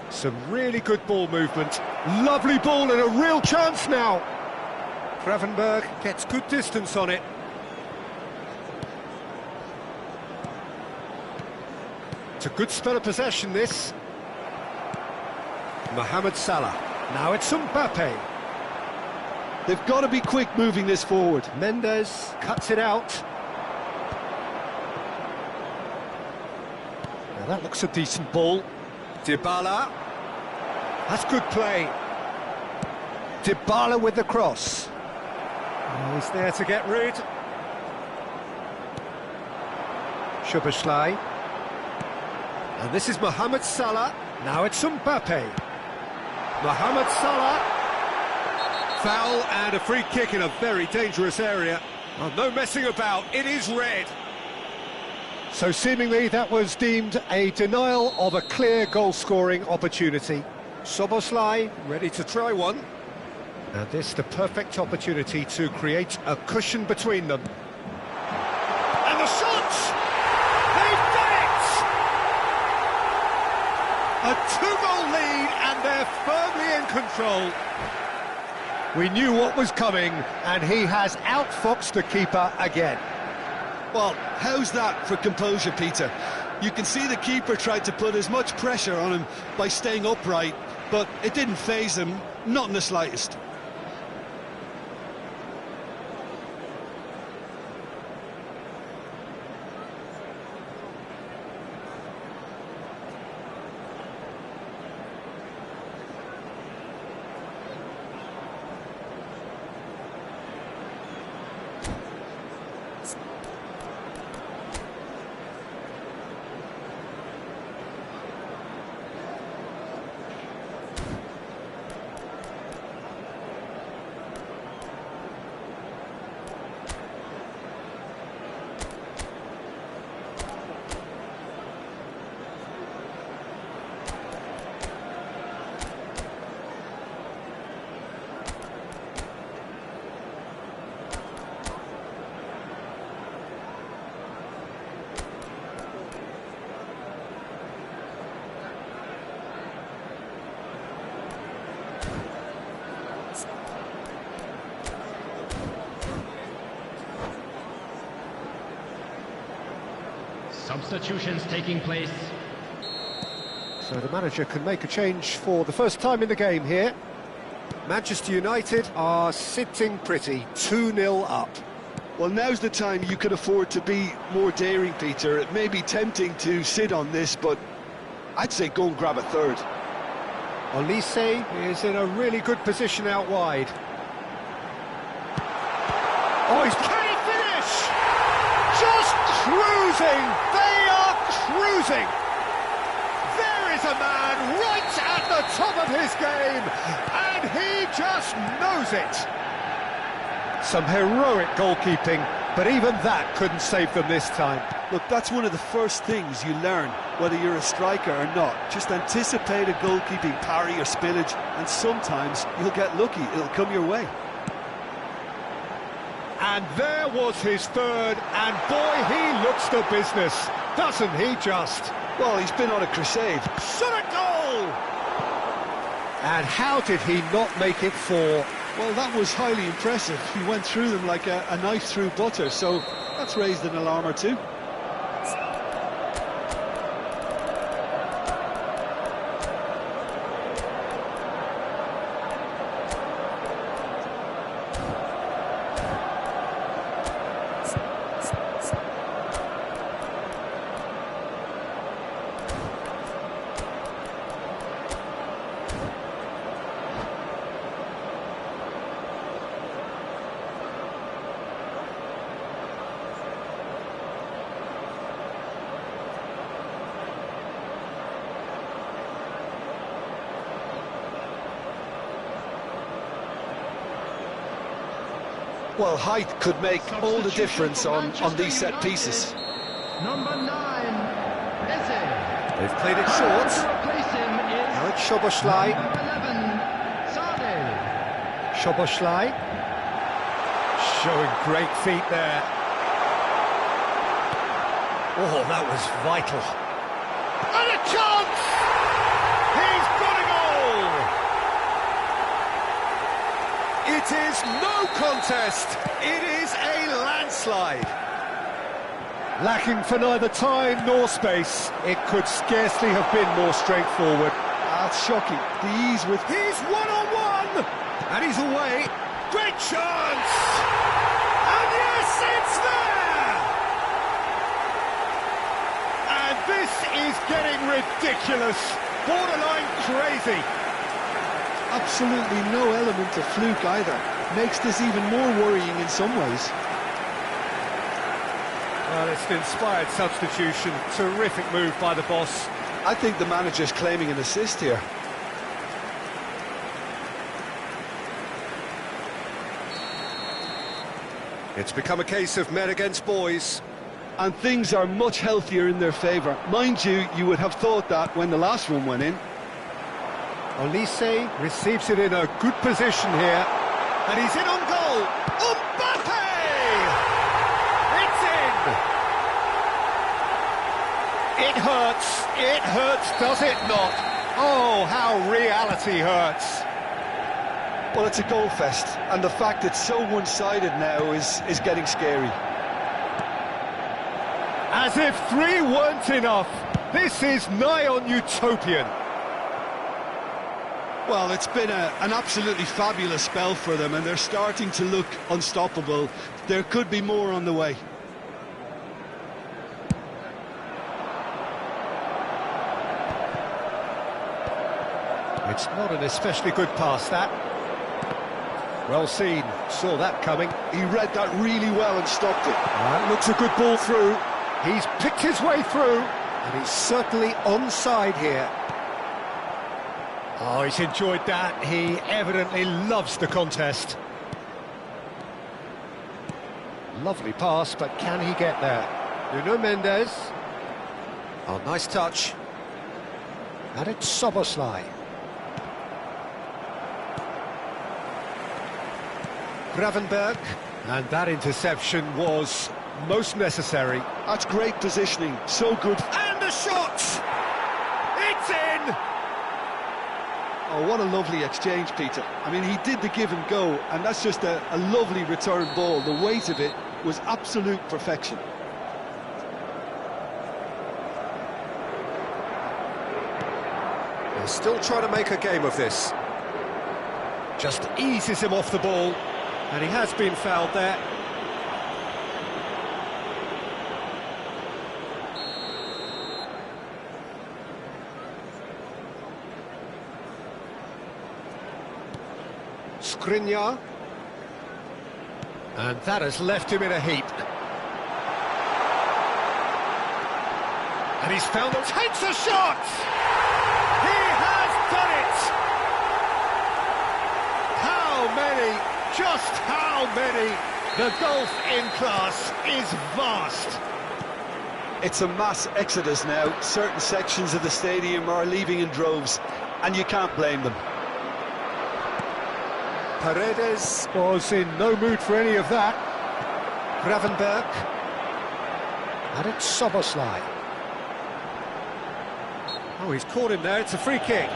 Some really good ball movement. Lovely ball and a real chance now. Gravenberg gets good distance on it. It's a good spell of possession, this. Mohamed Salah. Now it's Mbappe. They've got to be quick moving this forward. Mendes cuts it out. Now that looks a decent ball. Dybala. That's good play. Dybala with the cross. Oh, he's there to get rid. Szoboszlai. And this is Mohamed Salah. Now it's Mbappe. Mohamed Salah. Foul and a free kick in a very dangerous area. Oh, no messing about, it is red. So seemingly that was deemed a denial of a clear goal-scoring opportunity. Szoboszlai ready to try one. And this the perfect opportunity to create a cushion between them. And the shot! They've done it! A two-goal lead and they're firmly in control. We knew what was coming and he has outfoxed the keeper again. Well, how's that for composure, Peter? You can see the keeper tried to put as much pressure on him by staying upright, but it didn't faze him, not in the slightest. Substitutions taking place. So the manager can make a change for the first time in the game here. Manchester United are sitting pretty, 2-0 up. Well, now's the time you can afford to be more daring, Peter. It may be tempting to sit on this, but I'd say go and grab a third. Olise is in a really good position out wide. Oh, can he finish? Just cruising! They are cruising! There is a man right at the top of his game, and he just knows it. Some heroic goalkeeping, but even that couldn't save them this time. Look, that's one of the first things you learn, whether you're a striker or not. Just anticipate a goalkeeping parry or spillage, and sometimes you'll get lucky, it'll come your way. And there was his third, and boy, he looks the business, doesn't he just? Well, he's been on a crusade. Shot a goal! And how did he not make it four? Well, that was highly impressive. He went through them like a knife through butter, so that's raised an alarm or two. Well, height could make all the difference on these set pieces. Number 9, Eze. They've played it short. To replace him is Now it's Szoboszlai. number 11, Sade. Szoboszlai. Showing great feet there. Oh, that was vital. And a chance! He's got a goal! It is no contest. It is a landslide. Lacking for neither time nor space. It could scarcely have been more straightforward. That's shocking. The ease with... He's one-on-one! And he's away. Great chance! And yes, it's there! And this is getting ridiculous. Borderline crazy. Absolutely no element of fluke either. Makes this even more worrying in some ways. Well, it's an inspired substitution. Terrific move by the boss. I think the manager's claiming an assist here. It's become a case of men against boys. And things are much healthier in their favour. Mind you, you would have thought that when the last one went in. Olise receives it in a good position here. And he's in on goal. Mbappe! It's in! It hurts, does it not? Oh, how reality hurts. Well, it's a goal fest, and the fact it's so one-sided now is getting scary. As if three weren't enough, this is nigh on utopian. Well, it's been an absolutely fabulous spell for them, and they're starting to look unstoppable. There could be more on the way. It's not an especially good pass, that. Well seen, saw that coming. He read that really well and stopped it. That looks a good ball through. He's picked his way through, and he's certainly onside here. Oh, he's enjoyed that. He evidently loves the contest. Lovely pass, but can he get there? Nuno Mendes. Oh, nice touch. And it's Szoboszlai. Gravenberg. And that interception was most necessary. That's great positioning, so good. And the shot! It's in! Oh, what a lovely exchange, Peter. I mean, he did the give and go, and that's just a lovely return ball. The weight of it was absolute perfection. They're still trying to make a game of this. Just eases him off the ball, and he has been fouled there. Skriniar. And that has left him in a heap. And he's found it. Takes a shot! He has done it! How many, just how many The gulf in class is vast. It's a mass exodus now. Certain sections of the stadium are leaving in droves, and you can't blame them. Paredes was in no mood for any of that. Gravenberg. And it's Soboslai. Oh, he's caught him there, it's a free kick.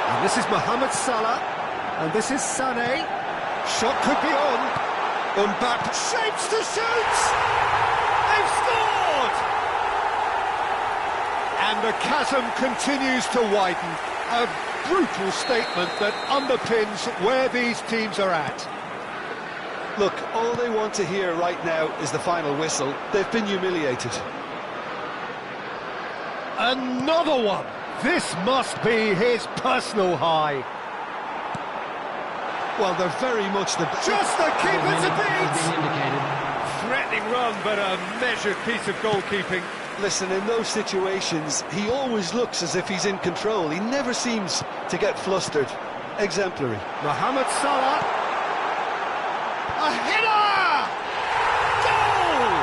And this is Mohamed Salah. And this is Sané. Shot could be on. Mbappe shapes to shoot! They've scored! And the chasm continues to widen. A brutal statement that underpins where these teams are at. Look, all they want to hear right now is the final whistle. They've been humiliated. Another one! This must be his personal high. Well, they're very much the... Just the keeper to beat! Indicated. Threatening run, but a measured piece of goalkeeping. Listen, in those situations, he always looks as if he's in control. He never seems to get flustered. Exemplary. Mohamed Salah. A header! Goal!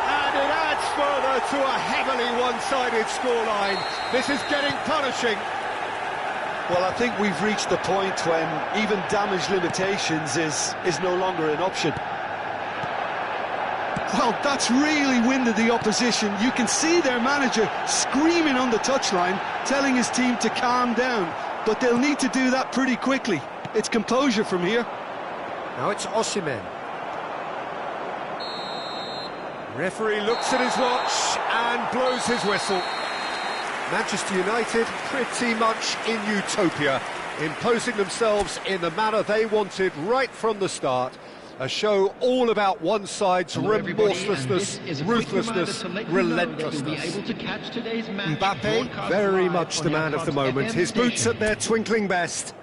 And it adds further to a heavily one-sided scoreline. This is getting punishing. Well, I think we've reached the point when even damage limitations is no longer an option. Well, that's really winded the opposition. You can see their manager screaming on the touchline, telling his team to calm down. But they'll need to do that pretty quickly. It's composure from here. Now it's Osimhen. Referee looks at his watch and blows his whistle. Manchester United pretty much in utopia, imposing themselves in the manner they wanted right from the start. A show all about one side's remorselessness, ruthlessness, relentlessness. Mbappe, very much the man of the moment. His boots at their twinkling best.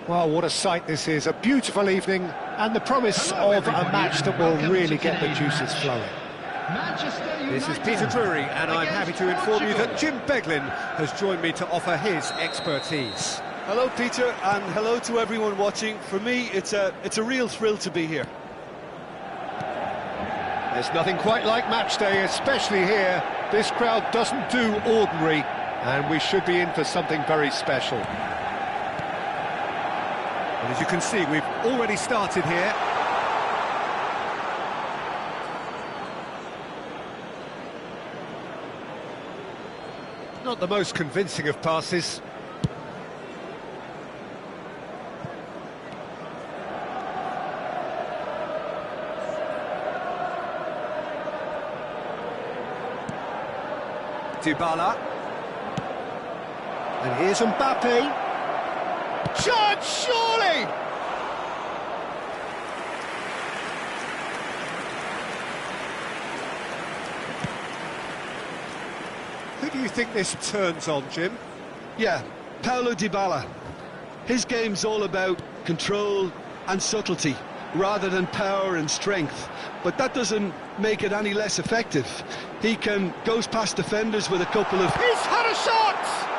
Well, what a sight this is, a beautiful evening, and the promise of a match that will really get the juices flowing. This is Peter Drury, and I'm happy to inform you that Jim Beglin has joined me to offer his expertise. Hello, Peter, and hello to everyone watching. For me, it's a real thrill to be here. There's nothing quite like match day, especially here. This crowd doesn't do ordinary, and we should be in for something very special. And as you can see, we've already started here. Not the most convincing of passes. Dybala. And here's Mbappe. Chance, surely! Who do you think this turns on, Jim? Yeah, Paulo Dybala. His game's all about control and subtlety, rather than power and strength. But that doesn't make it any less effective. He goes past defenders with a couple of... He's had a shot!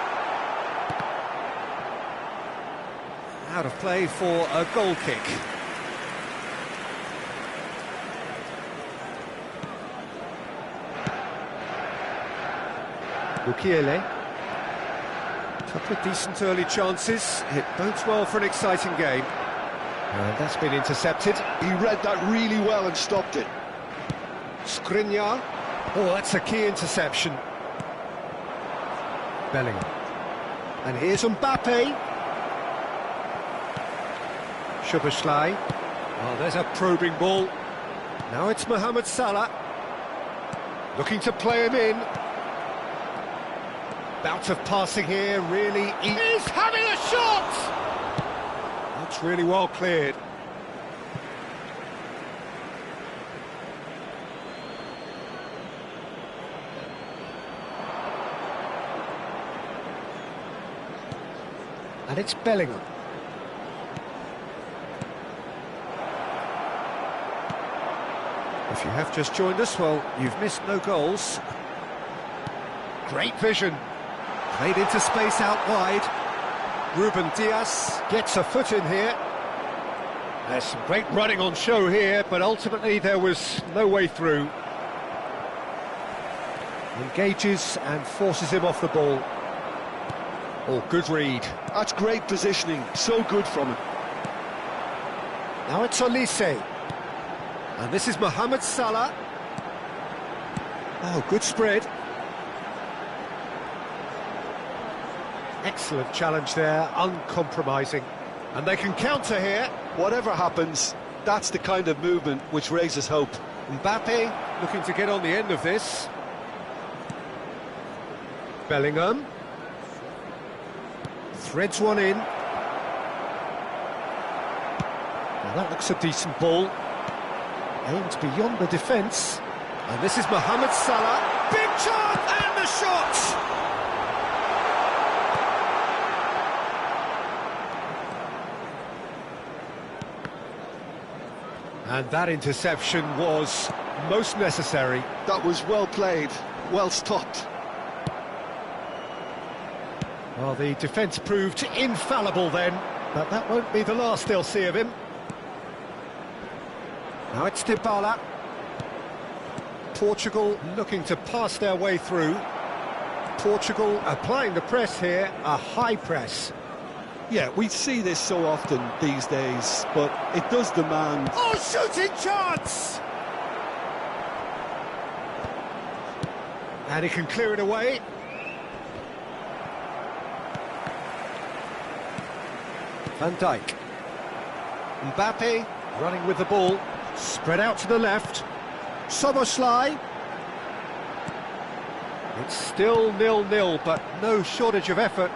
Out of play for a goal kick. Mukiele. Couple of decent early chances. It bodes well for an exciting game. And that's been intercepted. He read that really well and stopped it. Skriniar. Oh, that's a key interception. Bellingham. And here's Mbappe. Szoboszlai. Oh, there's a probing ball. Now it's Mohamed Salah. Looking to play him in. Bout of passing here, really... He's having a shot! That's really well cleared. And it's Bellingham. If you have just joined us, well, you've missed no goals. Great vision. Played into space out wide. Ruben Dias gets a foot in here. There's some great running on show here, but ultimately there was no way through. Engages and forces him off the ball. Oh, good read. That's great positioning, so good from him. Now it's Olise. And this is Mohamed Salah. Oh, good spread. Excellent challenge there, uncompromising. And they can counter here. Whatever happens, that's the kind of movement which raises hope. Mbappe looking to get on the end of this. Bellingham. Threads one in. Well, that looks a decent ball. Aimed beyond the defence. And this is Mohamed Salah. Big chance and the shot! And that interception was most necessary. That was well played, well stopped. Well, the defence proved infallible then, but that won't be the last they'll see of him. Now it's Dybala. Portugal looking to pass their way through. Portugal applying the press here, a high press. Yeah, we see this so often these days, but it does demand... Oh, shooting chance! And he can clear it away. Van Dijk. Mbappe running with the ball. Spread out to the left. Szoboszlai. It's still 0-0, but no shortage of effort.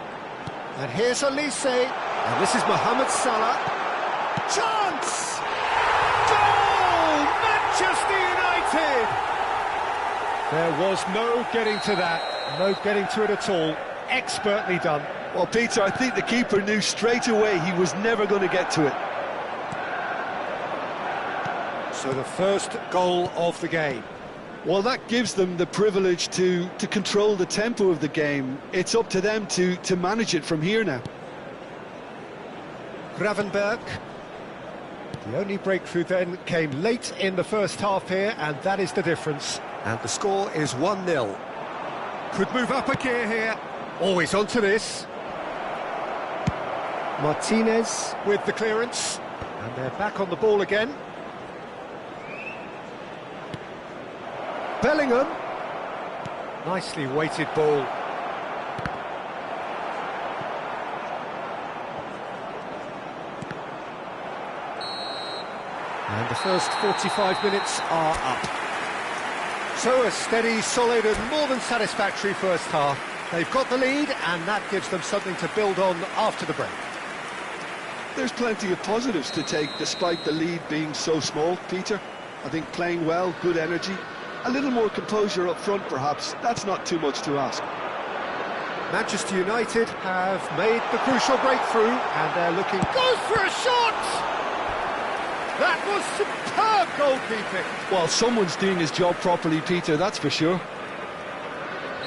And here's Olise. And this is Mohamed Salah. Chance! Goal! Manchester United! There was no getting to that. No getting to it at all. Expertly done. Well, Peter, I think the keeper knew straight away he was never going to get to it. So the first goal of the game. Well, that gives them the privilege to control the tempo of the game. It's up to them to manage it from here now. Gravenberg. The only breakthrough then came late in the first half here, and that is the difference. And the score is 1-0. Could move up a gear here. Always onto this. Martinez with the clearance. And they're back on the ball again. Bellingham. Nicely weighted ball. And the first 45 minutes are up. So a steady, solid and more than satisfactory first half. They've got the lead and that gives them something to build on after the break. There's plenty of positives to take despite the lead being so small, Peter. I think playing well, good energy. A little more composure up front, perhaps. That's not too much to ask. Manchester United have made the crucial breakthrough, and they're looking... Goes for a shot! That was superb goalkeeping. Well, someone's doing his job properly, Peter, that's for sure.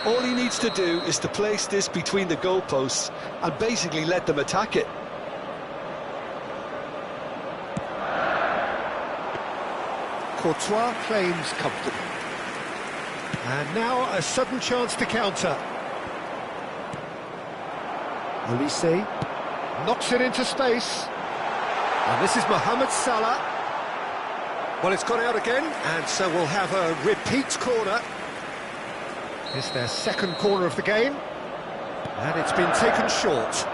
All he needs to do is to place this between the goalposts and basically let them attack it. Courtois claims comfortable. And now a sudden chance to counter. Olise knocks it into space. And this is Mohamed Salah. Well, it's gone out again, and so we'll have a repeat corner. It's their second corner of the game. And it's been taken short.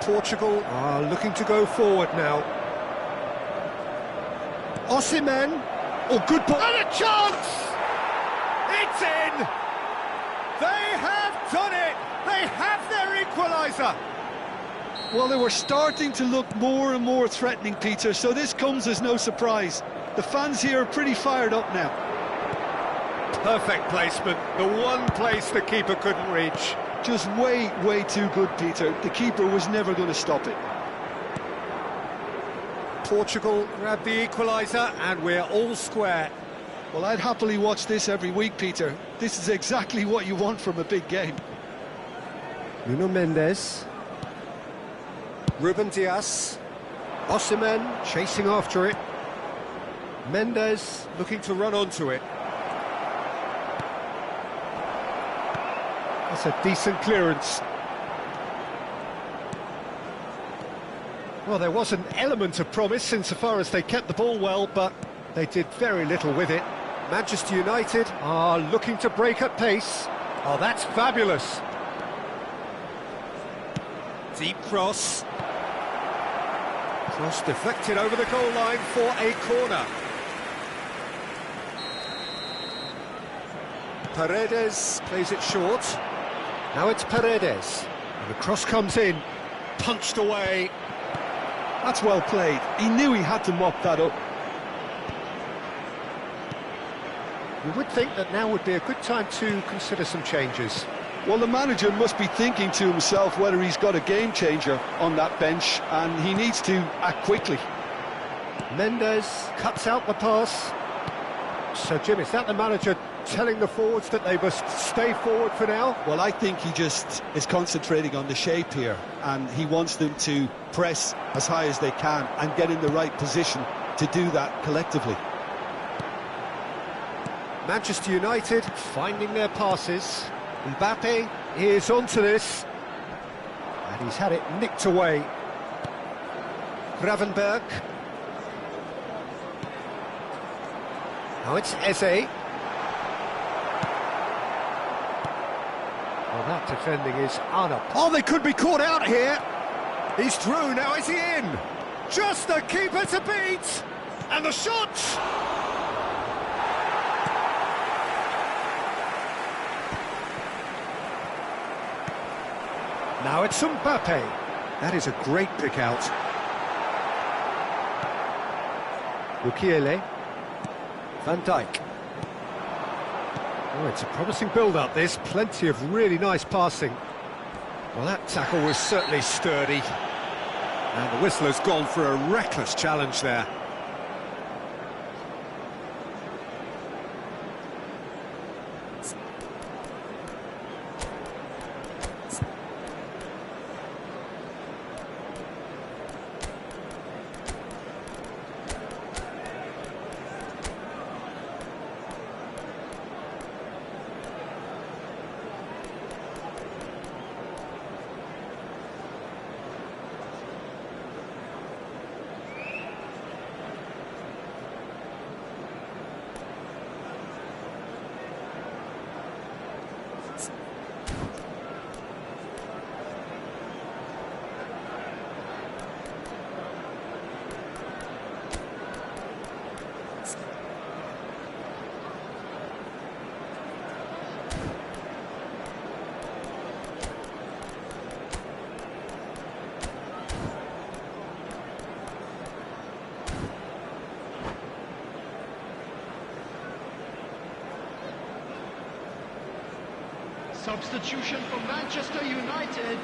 Portugal are looking to go forward now. Osimhen. Oh, good ball. And a chance! It's in! They have done it! They have their equaliser! Well, they were starting to look more and more threatening, Peter, so this comes as no surprise. The fans here are pretty fired up now. Perfect placement. The one place the keeper couldn't reach. Just way, way too good, Peter. The keeper was never going to stop it. Portugal grab the equaliser and we're all square. Well, I'd happily watch this every week, Peter. This is exactly what you want from a big game. Nuno Mendes. Ruben Dias. Osimhen chasing after it. Mendes looking to run onto it. That's a decent clearance. Well, there was an element of promise insofar as they kept the ball well, but they did very little with it. Manchester United are looking to break at pace. Oh, that's fabulous. Deep cross. Cross deflected over the goal line for a corner. Paredes plays it short. Now it's Paredes. And the cross comes in. Punched away. That's well played. He knew he had to mop that up. You would think that now would be a good time to consider some changes. Well, the manager must be thinking to himself whether he's got a game changer on that bench, and he needs to act quickly. Mendes cuts out the pass. So, Jim, is that the manager telling the forwards that they must stay forward for now? Well, I think he just is concentrating on the shape here, and he wants them to press as high as they can and get in the right position to do that collectively. Manchester United finding their passes. Mbappe is onto this. And he's had it nicked away. Gravenberg. Now it's Eze. Well, that defending is unop. Oh, they could be caught out here. He's through, now is he in? Just the keeper to beat. And the shot! Now it's Mbappe. That is a great pick out. Mukiele. Van Dijk. Oh, it's a promising build-up, this. Plenty of really nice passing. Well, that tackle was certainly sturdy. And the whistle has gone for a reckless challenge there. Substitution for Manchester United.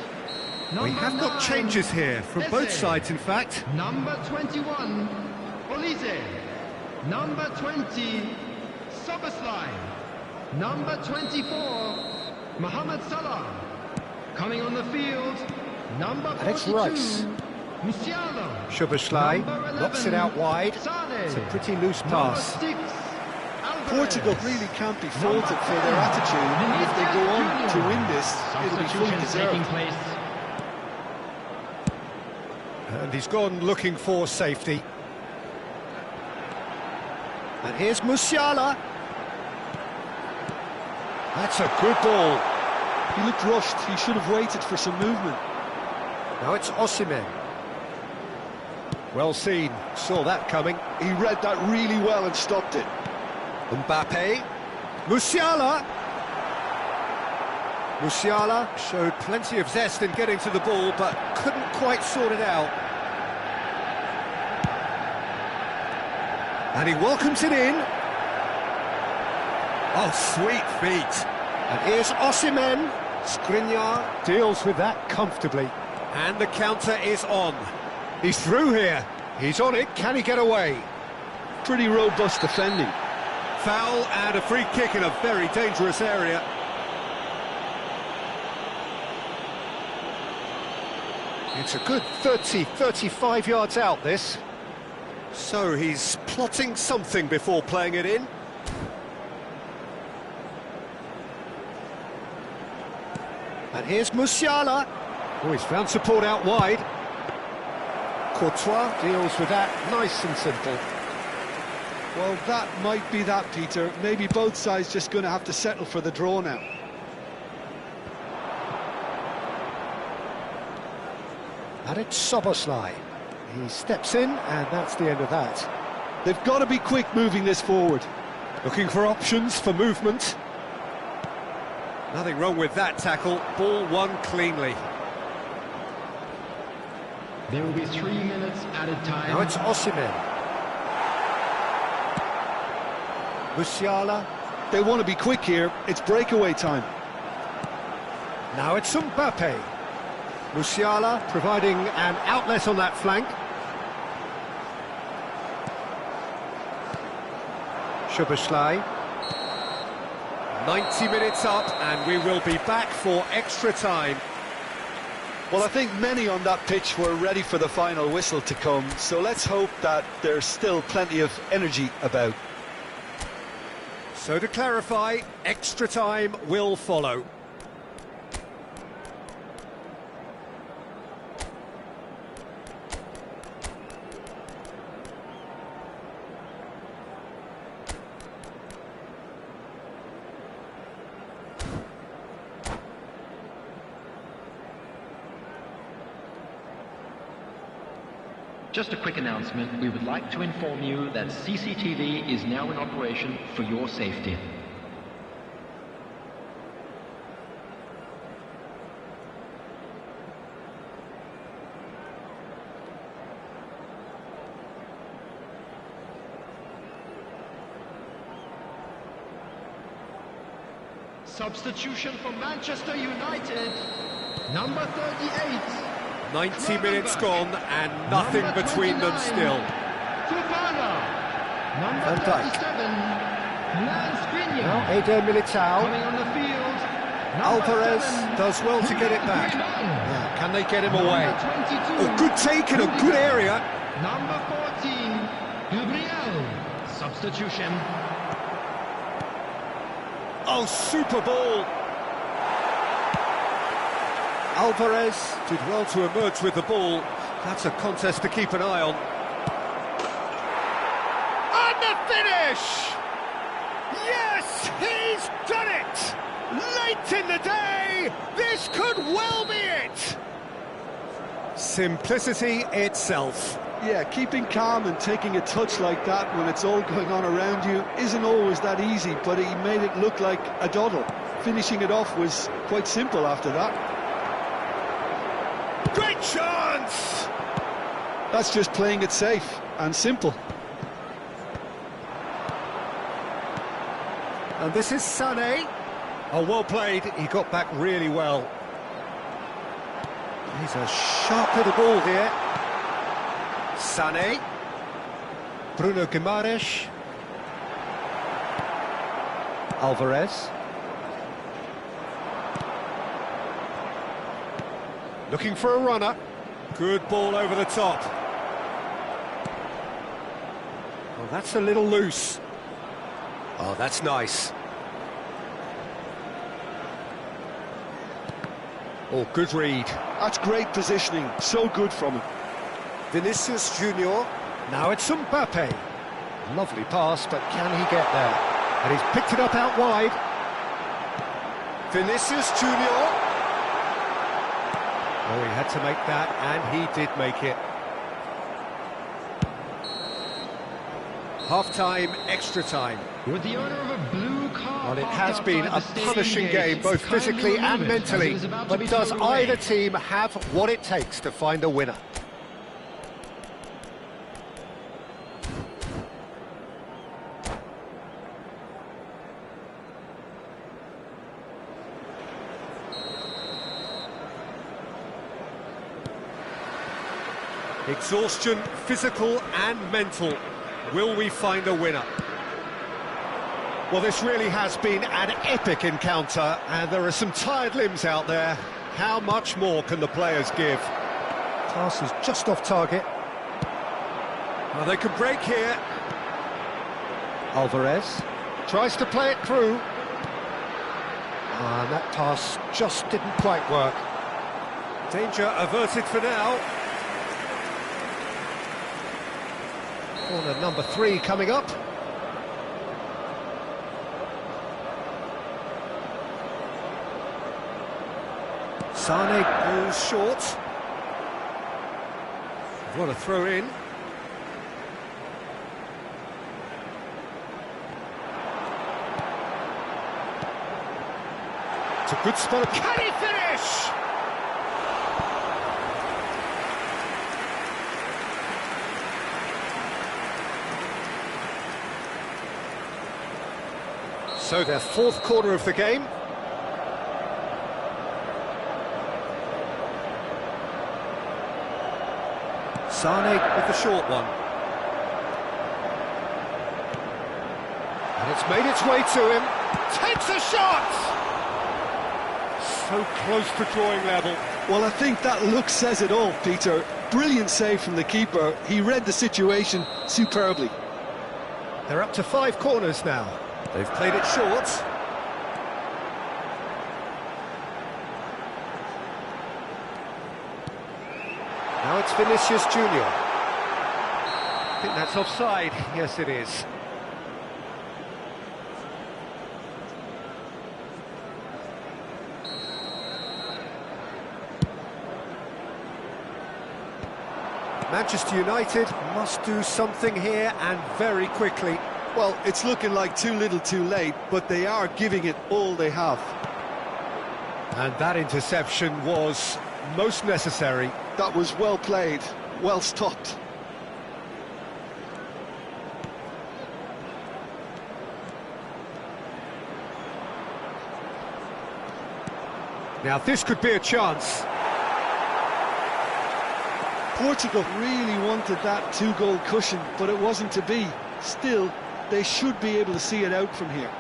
We have got changes here, from both sides in fact. Number 21, Olise. Number 20, Soboslai. Number 24, Mohamed Salah. Coming on the field, number 42, Rice. Musiala. Szoboszlai knocks it out wide. It's a pretty loose pass. Portugal really can't be faulted for their attitude. If they go on to win this, it'll be fully deserved. And he's gone looking for safety. And here's Musiala. That's a good ball. He looked rushed. He should have waited for some movement. Now it's Osimhen. Well seen. Saw that coming. He read that really well and stopped it. Mbappe. Musiala. Musiala showed plenty of zest in getting to the ball, but couldn't quite sort it out. And he welcomes it in. Oh, sweet feet. And here's Osimhen. Skriniar deals with that comfortably. And the counter is on. He's through here. He's on it. Can he get away? Pretty robust defending. Foul and a free kick in a very dangerous area. It's a good 30, 35 yards out, this. So he's plotting something before playing it in. And here's Musiala. Oh, he's found support out wide. Courtois deals with that nice and simple. Well, that might be that, Peter. Maybe both sides just going to have to settle for the draw now. And it's Soboslai. He steps in, and that's the end of that. They've got to be quick moving this forward. Looking for options for movement. Nothing wrong with that tackle. Ball won cleanly. There will be 3 minutes added time. Now it's Osimhen. Musiala. They want to be quick here. It's breakaway time. Now it's Mbappe. Musiala providing an outlet on that flank. Szoboszlai. 90 minutes up, and we will be back for extra time. Well, I think many on that pitch were ready for the final whistle to come, so let's hope that there's still plenty of energy about. So to clarify, extra time will follow. Just a quick announcement. We would like to inform you that CCTV is now in operation for your safety. Substitution for Manchester United. Number 38. 90 minutes gone and nothing Number between them 29, still. Fofana. Number Van Dijk. 37. Lan Skriniar. Now Eder Militao. Coming on the field. Number Alvarez 7, does well to get it back. Griezmann. Yeah, can they get him away? Number 22. Oh, good take in a good area. Number 14. Gabriel. Substitution. Oh, super ball. Alvarez did well to emerge with the ball. That's a contest to keep an eye on. And the finish! Yes, he's done it! Late in the day, this could well be it! Simplicity itself. Yeah, keeping calm and taking a touch like that when it's all going on around you isn't always that easy, but he made it look like a doddle. Finishing it off was quite simple after that. Great chance! That's just playing it safe and simple. And this is Sané. Oh, well played. He got back really well. He's a sharp little ball here. Sané. Bruno Guimaraes. Alvarez. Looking for a runner. Good ball over the top. Well, that's a little loose. Oh, that's nice. Oh, good read. That's great positioning, so good from him. Vinicius Junior. Now it's Mbappe. Lovely pass, but can he get there? And he's picked it up out wide. Vinicius Junior. Oh, he had to make that, and he did make it. Half-time, extra time. With the owner of a blue car. Well, it has parked been a outside the stadium punishing gates, game, both kindly physically and remove it, as it mentally. is about to But be does taken away. either team have what it takes to find a winner? Exhaustion, physical and mental. Will we find a winner? Well, this really has been an epic encounter, and there are some tired limbs out there. How much more can the players give? Pass is just off target. Well, they could break here. Alvarez tries to play it through. And that pass just didn't quite work. Danger averted for now. Corner number 3 coming up. Sané goes short. What a throw in. It's a good spot. Can he finish? So their 4th corner of the game. Sané with the short one. And it's made its way to him. Takes a shot! So close to drawing level. Well, I think that look says it all, Peter. Brilliant save from the keeper. He read the situation superbly. They're up to 5 corners now. They've played it short. Now it's Vinicius Junior. I think that's offside. Yes, it is. Manchester United must do something here, and very quickly. Well, it's looking like too little too late, but they are giving it all they have. And that interception was most necessary. That was well played, well stopped. Now this could be a chance. Portugal really wanted that two-goal cushion, but it wasn't to be. Still, they should be able to see it out from here.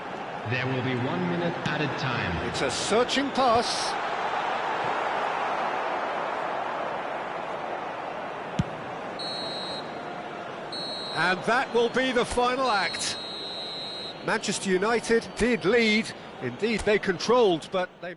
There will be 1 minute added time. It's a searching pass. And that will be the final act. Manchester United did lead. Indeed, they controlled, but they...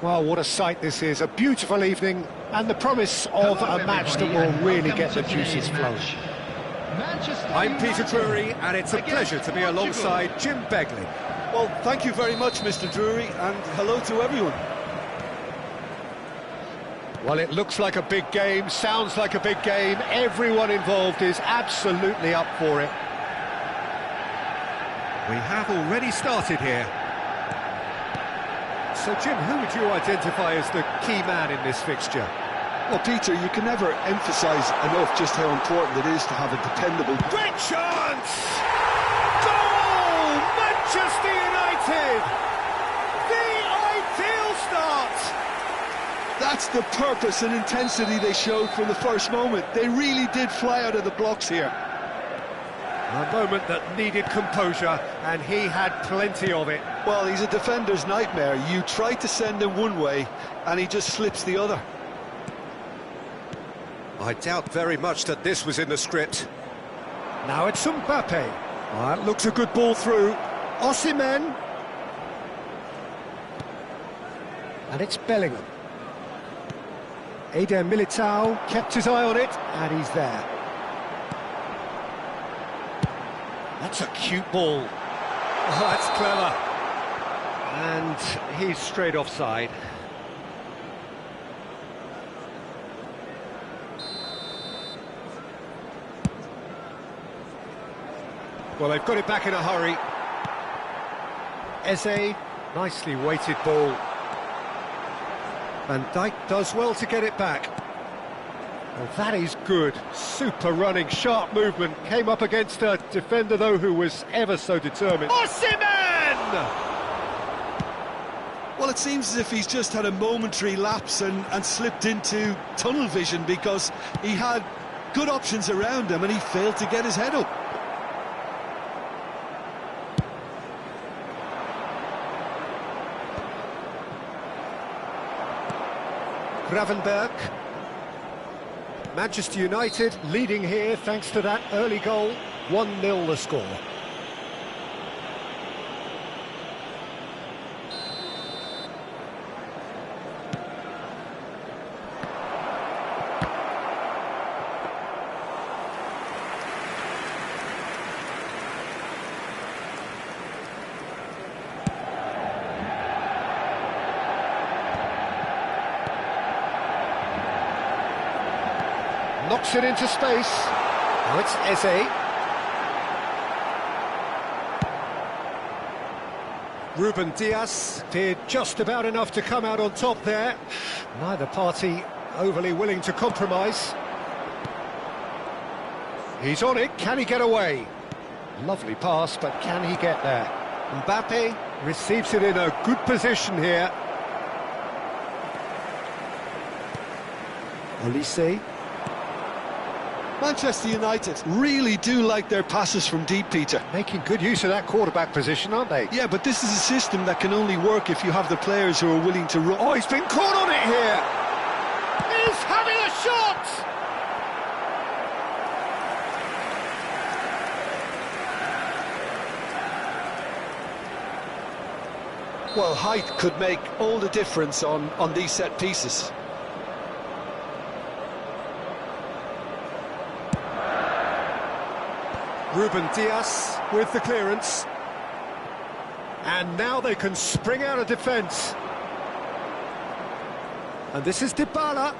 Well, what a sight this is. A beautiful evening and the promise of a match that will really get the juices flowing. I'm Peter Drury, and it's a pleasure to be alongside Jim Begley. Well, thank you very much, Mr. Drury, and hello to everyone. Well, it looks like a big game, sounds like a big game. Everyone involved is absolutely up for it. We have already started here. So, Jim, who would you identify as the key man in this fixture? Well, Peter, you can never emphasise enough just how important it is to have a dependable... Great chance! Goal! Manchester United! The ideal start! That's the purpose and intensity they showed from the first moment. They really did fly out of the blocks here. A moment that needed composure, and he had plenty of it. Well, he's a defender's nightmare. You try to send him one way, and he just slips the other. I doubt very much that this was in the script. Now it's Mbappe. That looks a good ball through. Osimhen. And it's Bellingham. Eder Militao kept his eye on it, and he's there. That's a cute ball. Oh, that's clever. And he's straight offside. Well, they've got it back in a hurry. Eze, nicely weighted ball. Van Dijk does well to get it back. Well, that is good. Super running, sharp movement. Came up against a defender, though, who was ever so determined. Osimhen! Well, it seems as if he's just had a momentary lapse and slipped into tunnel vision, because he had good options around him and he failed to get his head up. Gravenberg. Manchester United leading here thanks to that early goal. 1-0 the score. Knocks it into space. Now it's Eze. Ruben Dias did just about enough to come out on top there. Neither party overly willing to compromise. He's on it, can he get away? Lovely pass, but can he get there? Mbappe receives it in a good position here. Olise. Manchester United really do like their passes from deep, Peter. Making good use of that quarterback position, aren't they? Yeah, but this is a system that can only work if you have the players who are willing to run. Oh, he's been caught on it here! He's having a shot! Well, height could make all the difference on these set pieces. Ruben Dias with the clearance. And now they can spring out of defence. And this is Dybala.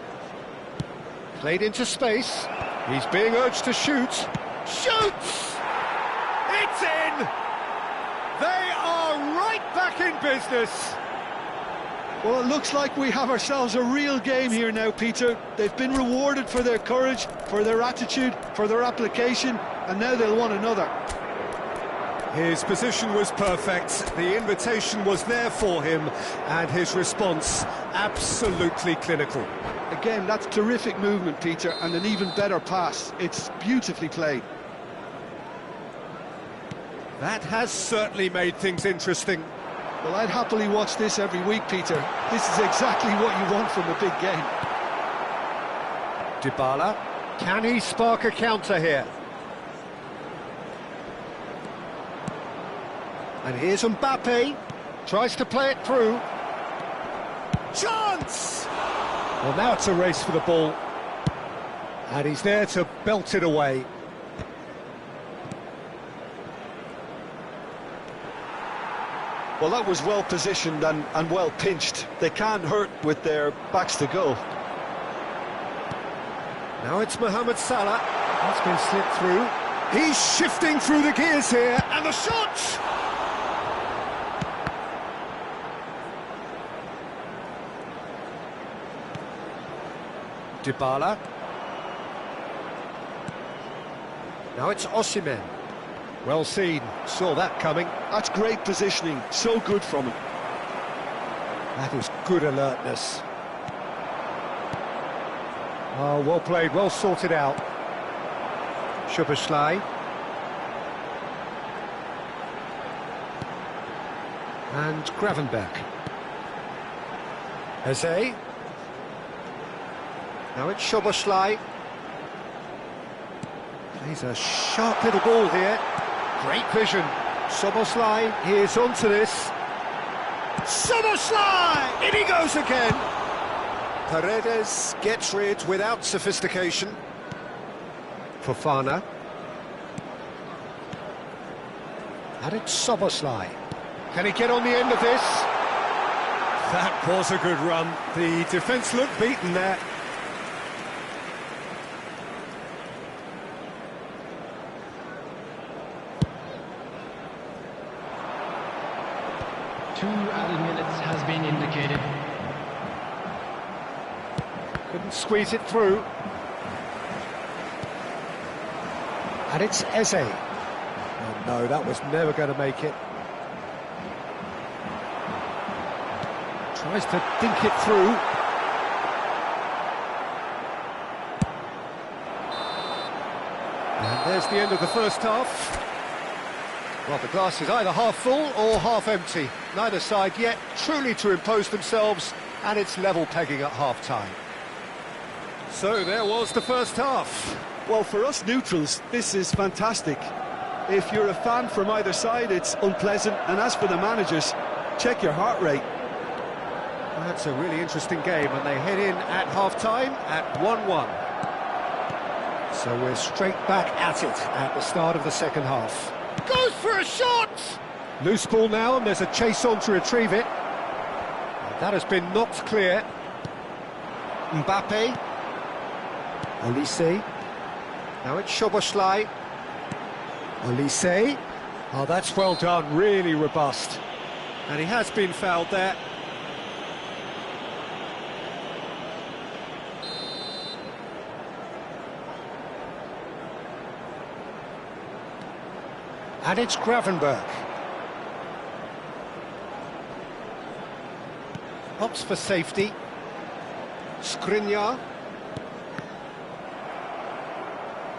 Played into space. He's being urged to shoot. Shoots! It's in! They are right back in business. Well, it looks like we have ourselves a real game here now, Peter. They've been rewarded for their courage, for their attitude, for their application, and now they'll want another. His position was perfect, the invitation was there for him, and his response absolutely clinical. Again, that's terrific movement, Peter, and an even better pass. It's beautifully played. That has certainly made things interesting. Well, I'd happily watch this every week, Peter. This is exactly what you want from a big game. Dybala, can he spark a counter here? And here's Mbappe, tries to play it through. Chance! Well, now it's a race for the ball. And he's there to belt it away. Well, that was well positioned and well pinched. They can't hurt with their backs to goal. Now it's Mohamed Salah. That's been slipped through. He's shifting through the gears here. And the shot! Dybala. Now it's Osimhen. Well seen, saw that coming. That's great positioning, so good from him. That is good alertness. Oh, well played, well sorted out. Szoboszlai. And Gravenberg. Eze. Now it's Szoboszlai. Plays a sharp little ball here. Great vision. Szoboszlai, here's onto this. Szoboszlai! In he goes again. Paredes gets rid without sophistication. Fofana. And it's Szoboszlai. Can he get on the end of this? That was a good run. The defence looked beaten there. Two added minutes has been indicated. Couldn't squeeze it through. And it's Eze. Oh no, that was never going to make it. Tries to dink it through. And there's the end of the first half. Well, the glass is either half full or half empty. Neither side yet truly to impose themselves and it's level pegging at half-time. So there was the first half. Well, for us neutrals, this is fantastic. If you're a fan from either side, it's unpleasant, and as for the managers, check your heart rate. That's a really interesting game, and they head in at half-time at 1-1. So we're straight back at it at the start of the second half. Goes for a shot! Loose ball now, and there's a chase on to retrieve it. And that has been knocked clear. Mbappe. Olise. Now it's Szoboszlai. Olise. Oh, that's well done, really robust. And he has been fouled there. And it's Gravenberch. Opts for safety. Skriniar.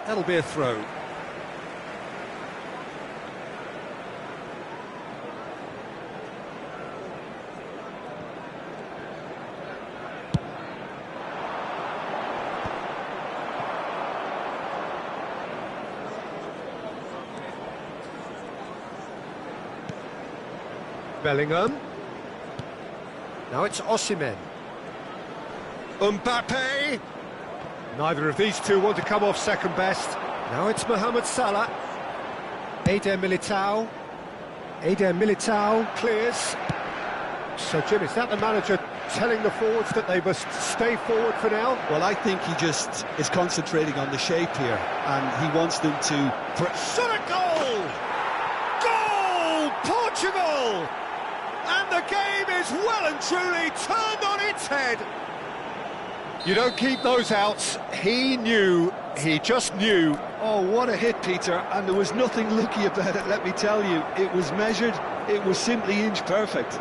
That'll be a throw. Bellingham. Now it's Osimhen. Mbappe. Neither of these two want to come off second best. Now it's Mohamed Salah. Eder Militao. Eder Militao clears. So, Jim, is that the manager telling the forwards that they must stay forward for now? Well, I think he just is concentrating on the shape here, and he wants them to... Shot a goal! Goal! Portugal! And the game is well and truly turned on its head. You don't keep those outs. He knew, he just knew. Oh, what a hit, Peter, and there was nothing lucky about it, let me tell you. It was measured, it was simply inch perfect.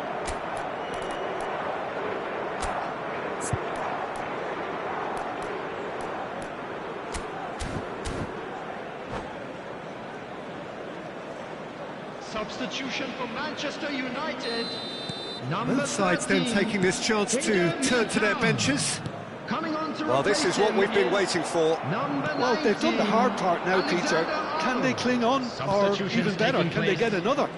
Substitution for Manchester United. Number Both sides then 13, taking this chance to turn to their benches. Coming on to Well, this is what we've been waiting for. Well, they've done the hard part now, Peter. Can they cling on, or even better, can they get another?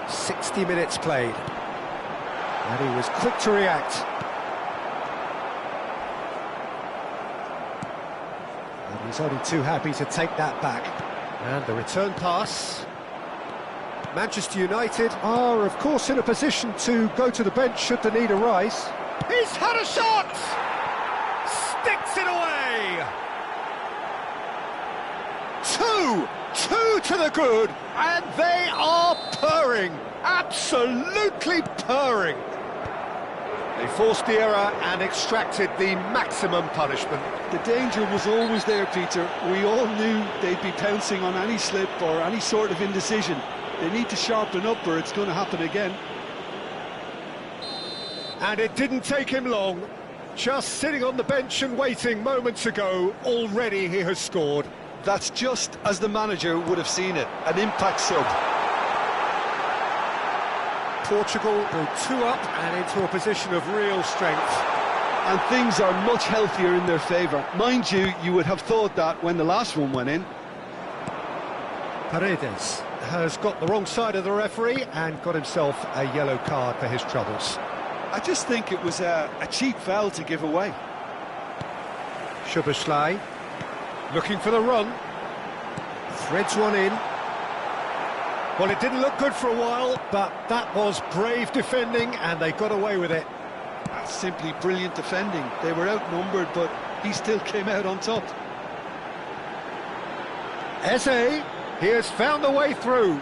60 minutes played. And he was quick to react. And he's only too happy to take that back. And the return pass. Manchester United are, of course, in a position to go to the bench should the need arise. He's had a shot! Sticks it away! Two to the good, and they are purring, absolutely purring. They forced the error and extracted the maximum punishment. The danger was always there, Peter. We all knew they'd be pouncing on any slip or any sort of indecision. They need to sharpen up or it's going to happen again. And it didn't take him long. Just sitting on the bench and waiting moments ago, already he has scored. That's just as the manager would have seen it, an impact sub. Portugal go 2 up and into a position of real strength. And things are much healthier in their favour. Mind you, you would have thought that when the last one went in. Paredes has got the wrong side of the referee and got himself a yellow card for his troubles. I just think it was a cheap foul to give away. Szoboszlai looking for the run. Threads one in. Well, it didn't look good for a while, but that was brave defending and they got away with it. That's simply brilliant defending. They were outnumbered, but he still came out on top. Eze, he has found a way through.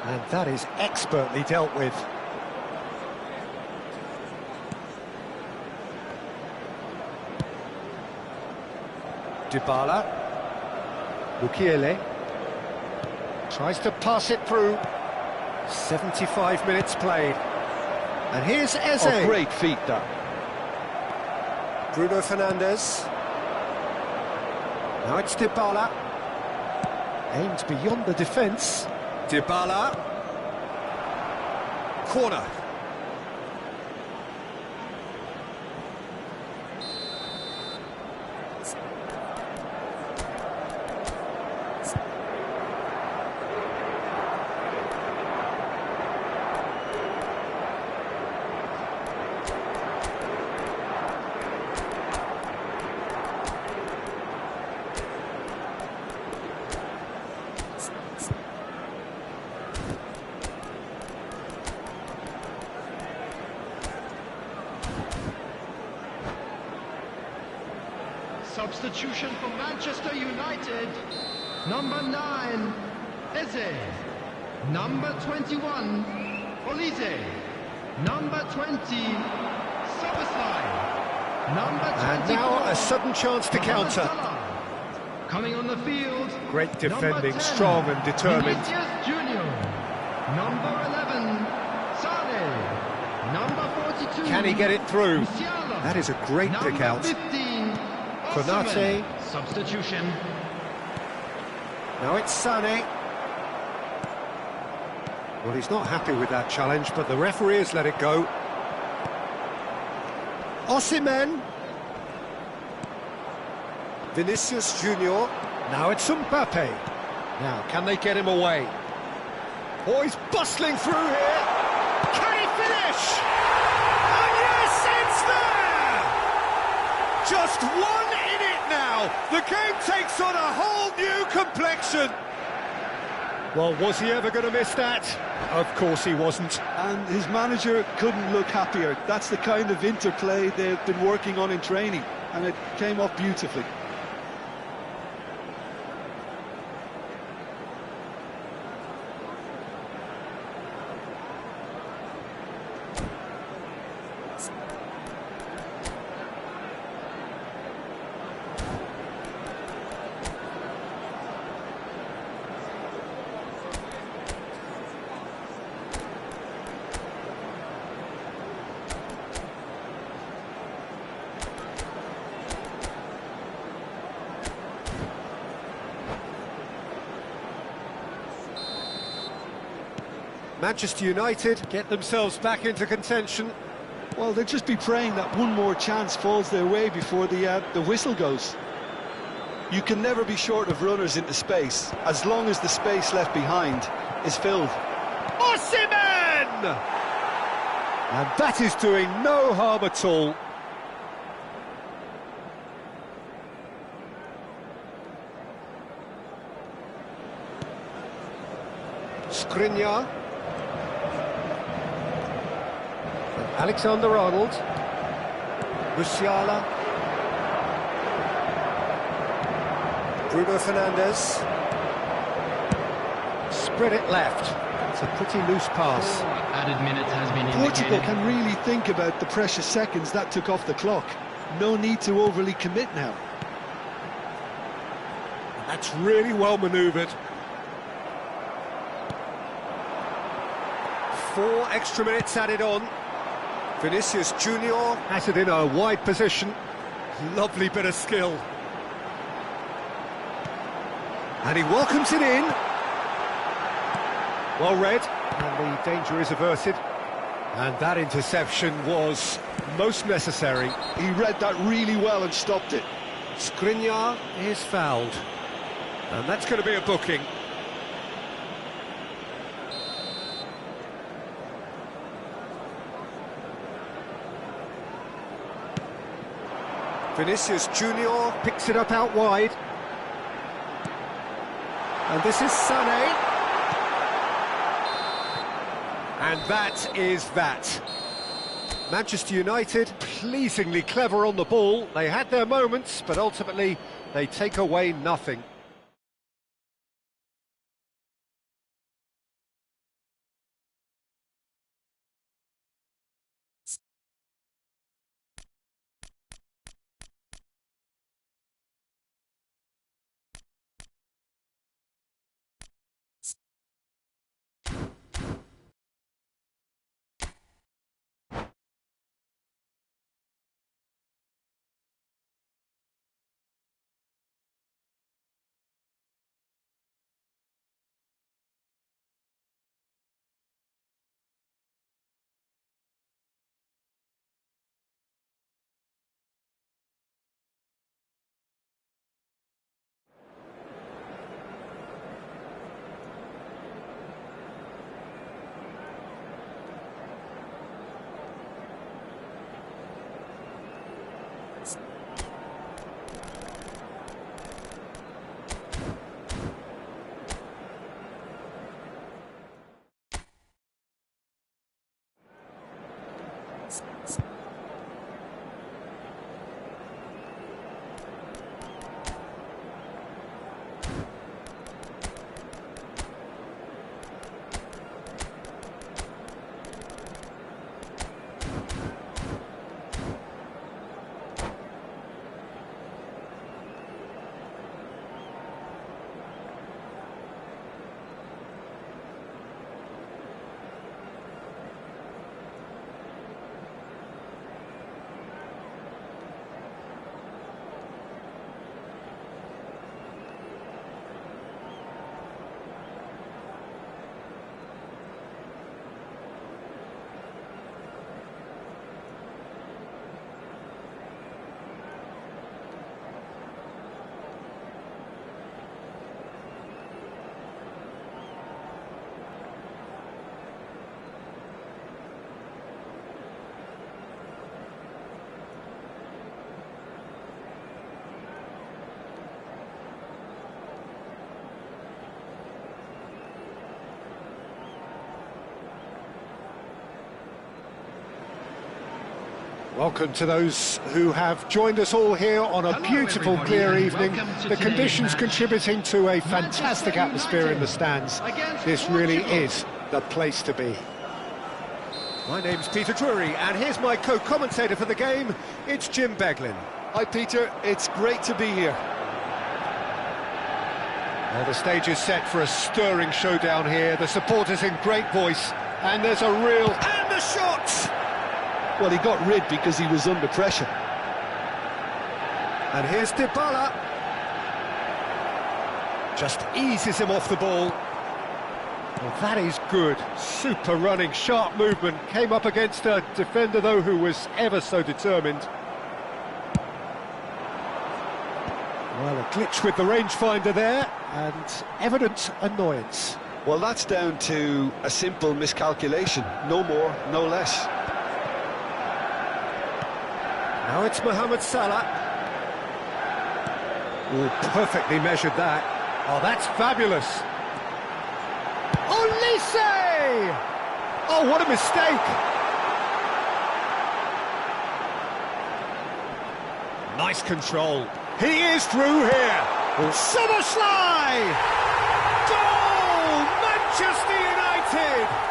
And that is expertly dealt with. Dybala. Mukiele. Tries to pass it through. 75 minutes played. And here's Eze. Oh, great feat, that. Bruno Fernandes. Now it's Dybala. Aimed beyond the defence. Dybala. corner. Substitution for Manchester United. Number 9, Eze. Number 21, Olise. Number 20, Soboslai. Number 24. And now a sudden chance to counter. Salah. Coming on the field. Great defending, Number 10, strong and determined. Vinicius Junior. Number 11, Sane. Number 42. Can he get it through? Musiala. That is a great Number pick out. 15, Konate. Substitution. Now it's Sané. Well, he's not happy with that challenge, but the referee has let it go. Osimhen. Vinicius Junior. Now it's Mbappe. Now, can they get him away? Oh, he's bustling through here. Can he finish? And yes, it's there! Just one in it now. The game takes on a whole new complexion. Well, was he ever going to miss that? Of course he wasn't. And his manager couldn't look happier. That's the kind of interplay they've been working on in training, and it came off beautifully. Manchester United get themselves back into contention. Well, they'll just be praying that one more chance falls their way before the whistle goes. You can never be short of runners into space, as long as the space left behind is filled. Osimhen! And that is doing no harm at all. Skriniar. Alexander-Arnold. Musiala. Bruno Fernandes. Spread it left. It's a pretty loose pass. Added minutes has been Portugal indicated. can really think about the precious seconds that took off the clock. No need to overly commit now. That's really well manoeuvred. 4 extra minutes added on. Vinicius Junior has it in a wide position. Lovely bit of skill. And he welcomes it in. Well read, and the danger is averted. And that interception was most necessary. He read that really well and stopped it. Skriniar is fouled. And that's going to be a booking. Vinicius Junior picks it up out wide. And this is Sané. And that is that. Manchester United pleasingly clever on the ball. They had their moments, but ultimately they take away nothing. Welcome to those who have joined us all here on a beautiful, everybody, clear and evening. welcome to The today's conditions match. contributing to a fantastic Manchester atmosphere in the United stands. against This really Portugal. is the place to be. My name's Peter Drury, and here's my co-commentator for the game. It's Jim Beglin. Hi Peter, it's great to be here. Well, the stage is set for a stirring showdown here. The supporters in great voice, and there's a real... And the shot! Well, he got rid because he was under pressure. And here's Dybala. Just eases him off the ball. Well, that is good. Super running, sharp movement. Came up against a defender, though, who was ever so determined. Well, a glitch with the rangefinder there, and evident annoyance. Well, that's down to a simple miscalculation. No more, no less. Now it's Mohamed Salah. Oh, perfectly measured that. Oh, that's fabulous. Olise! Oh, what a mistake! Nice control. He is through here. Szoboszlai! Goal! Manchester United!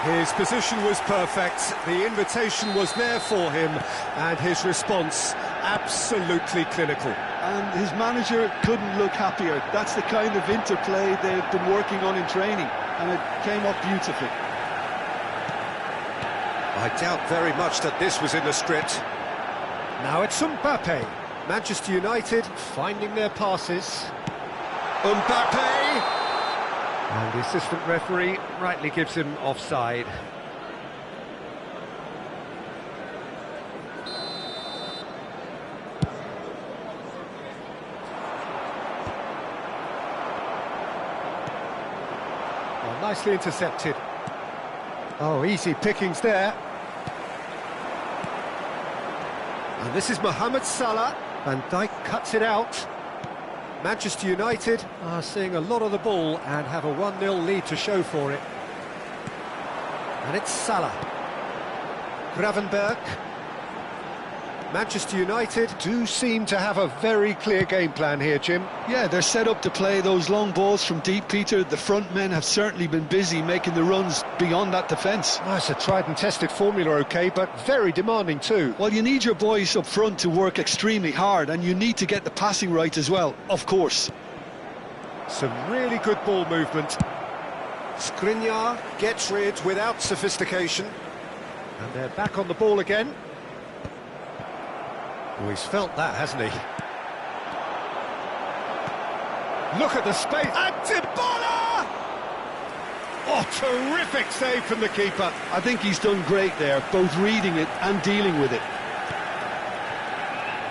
His position was perfect, the invitation was there for him, and his response absolutely clinical. And his manager couldn't look happier. That's the kind of interplay they've been working on in training, and it came up beautifully. I doubt very much that this was in the script. Now it's Mbappe. Manchester United finding their passes. Mbappe! And the assistant referee rightly gives him offside. Well, nicely intercepted. Oh, easy pickings there. And this is Mohamed Salah. Van Dijk cuts it out. Manchester United are seeing a lot of the ball and have a 1-0 lead to show for it. And it's Salah. Gravenberch. Manchester United do seem to have a very clear game plan here, Jim. Yeah, they're set up to play those long balls from deep, Peter. The front men have certainly been busy making the runs beyond that defence. Oh, it's a tried and tested formula, OK, but very demanding too. Well, you need your boys up front to work extremely hard, and you need to get the passing right as well, of course. Some really good ball movement. Skriniar gets rid without sophistication. And they're back on the ball again. Oh, he's felt that, hasn't he? Look at the space. And Dybala! Oh, terrific save from the keeper. I think he's done great there, both reading it and dealing with it.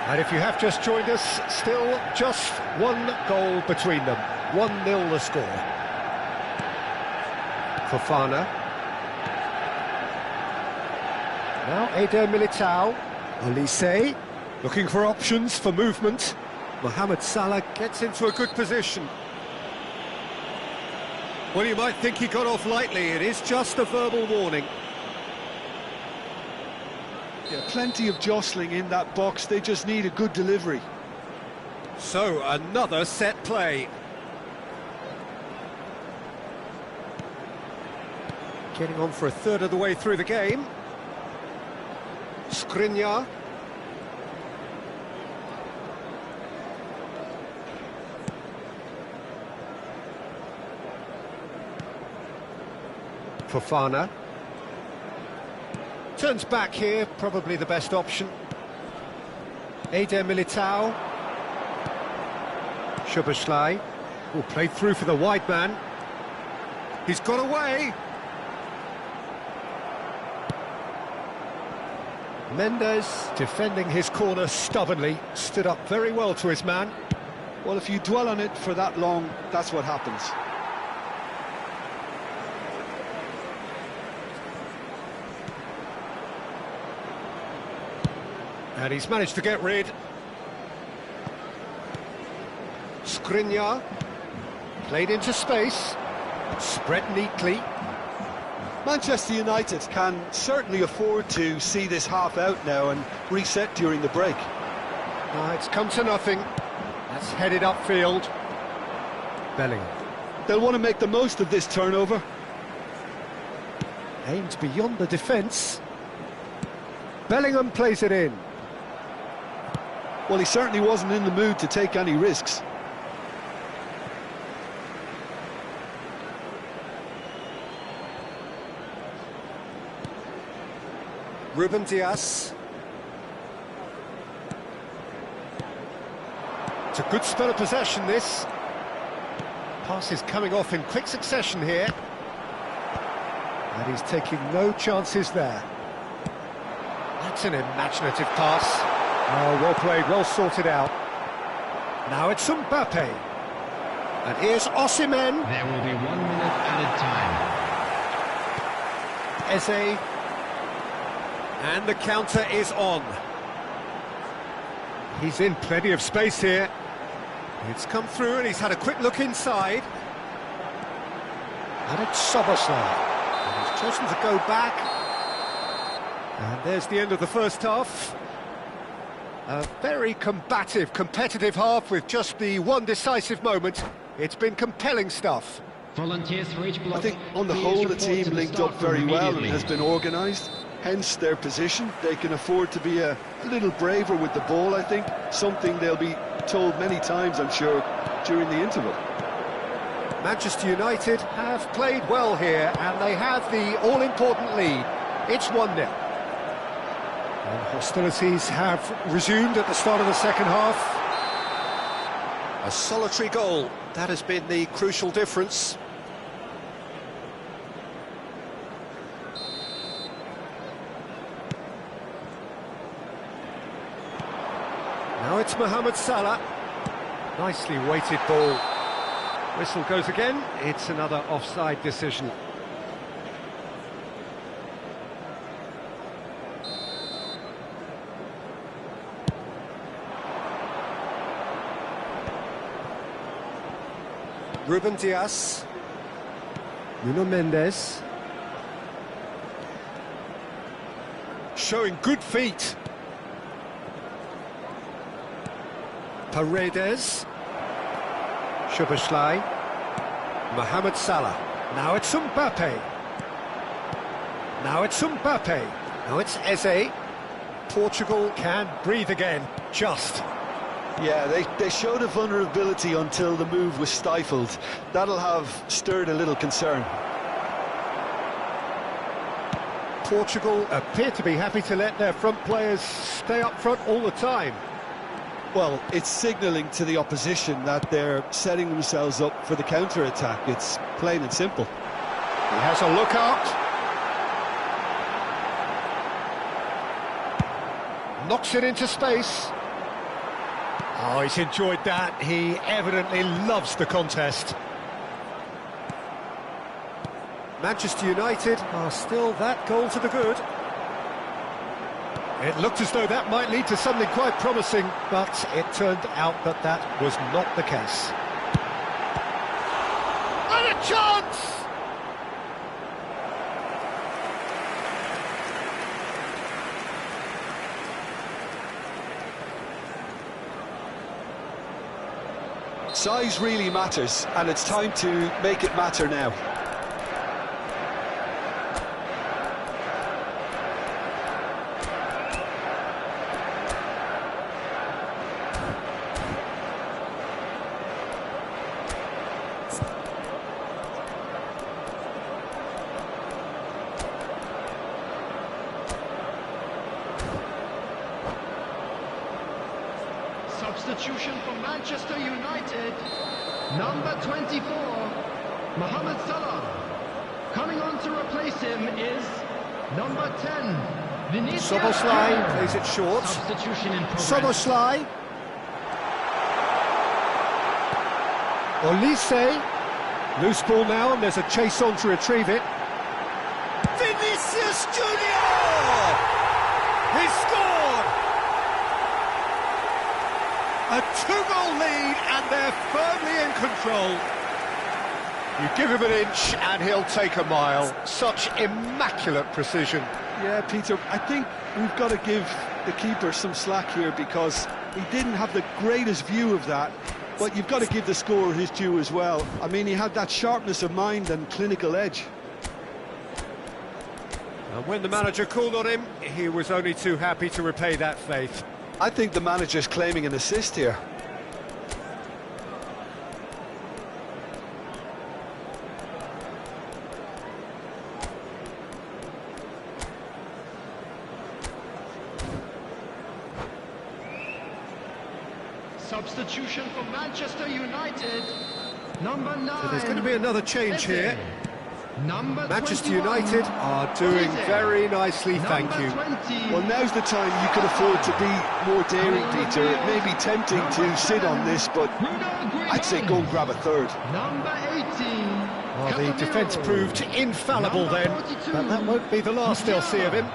And if you have just joined us, still just one goal between them. 1-0 the score. Fofana. Now Eder Militao. Olise. Looking for options for movement. Mohamed Salah gets into a good position. Well, you might think he got off lightly. It is just a verbal warning. Yeah, plenty of jostling in that box. They just need a good delivery. So, another set play. Getting on for a third of the way through the game. Skriniar. Fofana. Turns back here, probably the best option. Eder Militao. Szoboszlai. Oh, played through for the wide man. He's got away. Mendes defending his corner stubbornly, stood up very well to his man. Well, if you dwell on it for that long, that's what happens. And he's managed to get rid. Skriniar. Played into space. Spread neatly. Manchester United can certainly afford to see this half out now and reset during the break. It's come to nothing. That's headed upfield. Bellingham. They'll want to make the most of this turnover. Aimed beyond the defence. Bellingham plays it in. Well, he certainly wasn't in the mood to take any risks. Ruben Dias. It's a good spell of possession, this. Pass is coming off in quick succession here. And he's taking no chances there. That's an imaginative pass. Oh, well played, well sorted out. Now it's Mbappe. And here's Osimhen. There will be 1 minute added time. Eze. And the counter is on. He's in plenty of space here. It's come through and he's had a quick look inside. And it's Szoboszlai. And he's chosen to go back. And there's the end of the first half. A very combative, competitive half with just the one decisive moment. It's been compelling stuff. Volunteers for each block. I think on the whole the team linked up very well and has been organised. Hence their position. They can afford to be a little braver with the ball, I think. Something they'll be told many times, I'm sure, during the interval. Manchester United have played well here and they have the all-important lead. It's 1-0. And hostilities have resumed at the start of the second half. A solitary goal, that has been the crucial difference. Now it's Mohamed Salah. Nicely weighted ball. Whistle goes again. It's another offside decision. Ruben Dias. Nuno Mendes. Showing good feet. Paredes. Szoboszlai. Mohamed Salah. Now it's Mbappe. Now it's Mbappe. Now it's Eze. Portugal can breathe again. Just. Yeah, they showed a vulnerability until the move was stifled. That'll have stirred a little concern. Portugal appear to be happy to let their front players stay up front all the time. Well, it's signalling to the opposition that they're setting themselves up for the counter-attack. It's plain and simple. He has a look out. Knocks it into space. Oh, he's enjoyed that. He evidently loves the contest. Manchester United are still that goal to the good. It looked as though that might lead to something quite promising, but it turned out that that was not the case. And a chance! Size really matters, and it's time to make it matter now. Substitution for Manchester United. Number 24, Mohamed Salah. Coming on to replace him is number 10, Vinicius. Szoboszlai plays it short. Substitution in progress. Szoboszlai. Olise. Loose ball now, and there's a chase on to retrieve it. Vinicius Junior! He scored! A 2-goal lead, and they're firmly in control. You give him an inch and he'll take a mile. Such immaculate precision. Yeah, Peter, I think we've got to give the keeper some slack here because he didn't have the greatest view of that, but you've got to give the scorer his due as well. I mean, he had that sharpness of mind and clinical edge. And when the manager called on him, he was only too happy to repay that faith. I think the manager's claiming an assist here. Substitution for Manchester United. Number 9. So there's going to be another change here. Number Manchester 21. United are doing very nicely, thank you. 20. Well, now's the time you can afford to be more daring, Peter. It may be tempting to sit on this, but I'd say go and grab a third. Number 18. Well, the defence proved infallible Number then, 42. but that won't be the last they'll see of him.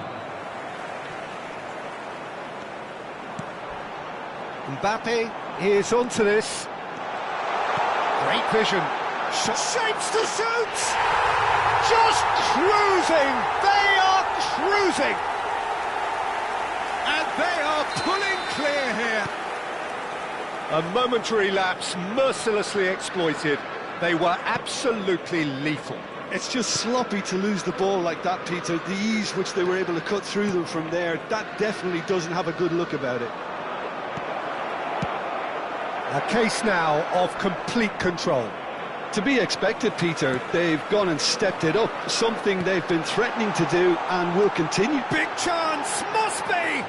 Mbappe is onto this. Great vision. Shapes to shoot! Just cruising! They are cruising! And they are pulling clear here. A momentary lapse mercilessly exploited. They were absolutely lethal. It's just sloppy to lose the ball like that, Peter. The ease which they were able to cut through them from there, that definitely doesn't have a good look about it. A case now of complete control. To be expected, Peter. They've gone and stepped it up, something they've been threatening to do and will continue. Big chance, must be!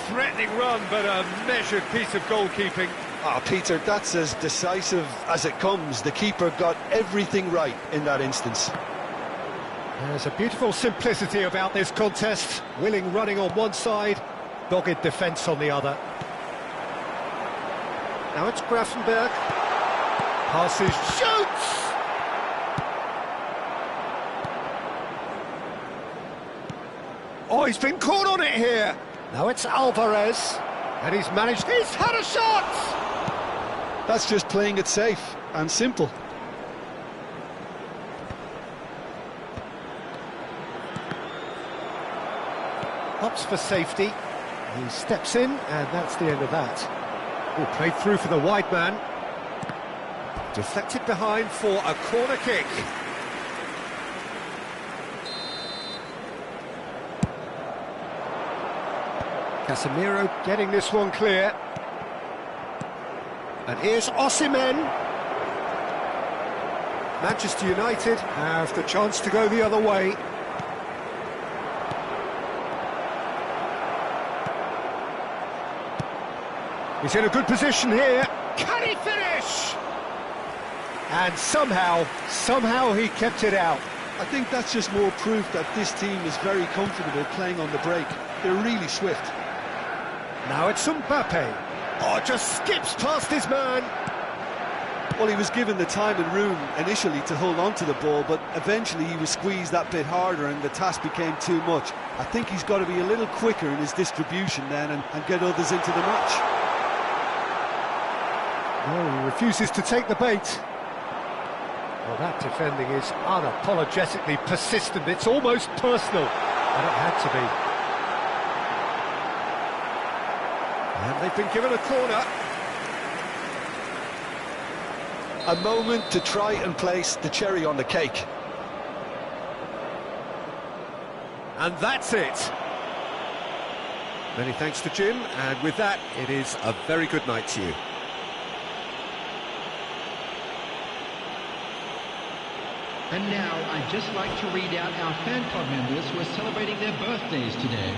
Threatening run, but a measured piece of goalkeeping. Ah, Peter, that's as decisive as it comes. The keeper got everything right in that instance. There's a beautiful simplicity about this contest. Willing running on one side, dogged defence on the other. Now it's Grafenberg. Passes, shoots! Oh, he's been caught on it here. Now it's Alvarez. And he's had a shot! That's just playing it safe and simple. Opts for safety. He steps in, and that's the end of that. Oh, played through for the wide man. Deflected behind for a corner kick. Casemiro getting this one clear. And here's Osimhen. Manchester United have the chance to go the other way. He's in a good position here. Can he finish? And somehow he kept it out. I think that's just more proof that this team is very comfortable playing on the break. They're really swift. Now it's Mbappe. Oh, just skips past his man. Well, he was given the time and room initially to hold on to the ball, but eventually he was squeezed that bit harder and the task became too much. I think he's got to be a little quicker in his distribution then and get others into the match. No, he refuses to take the bait. Well, that defending is unapologetically persistent. It's almost personal, and it had to be. And they've been given a corner. A moment to try and place the cherry on the cake. And that's it. Many thanks to Jim, and with that, it is a very good night to you. And now, I'd just like to read out our fan club members who are celebrating their birthdays today.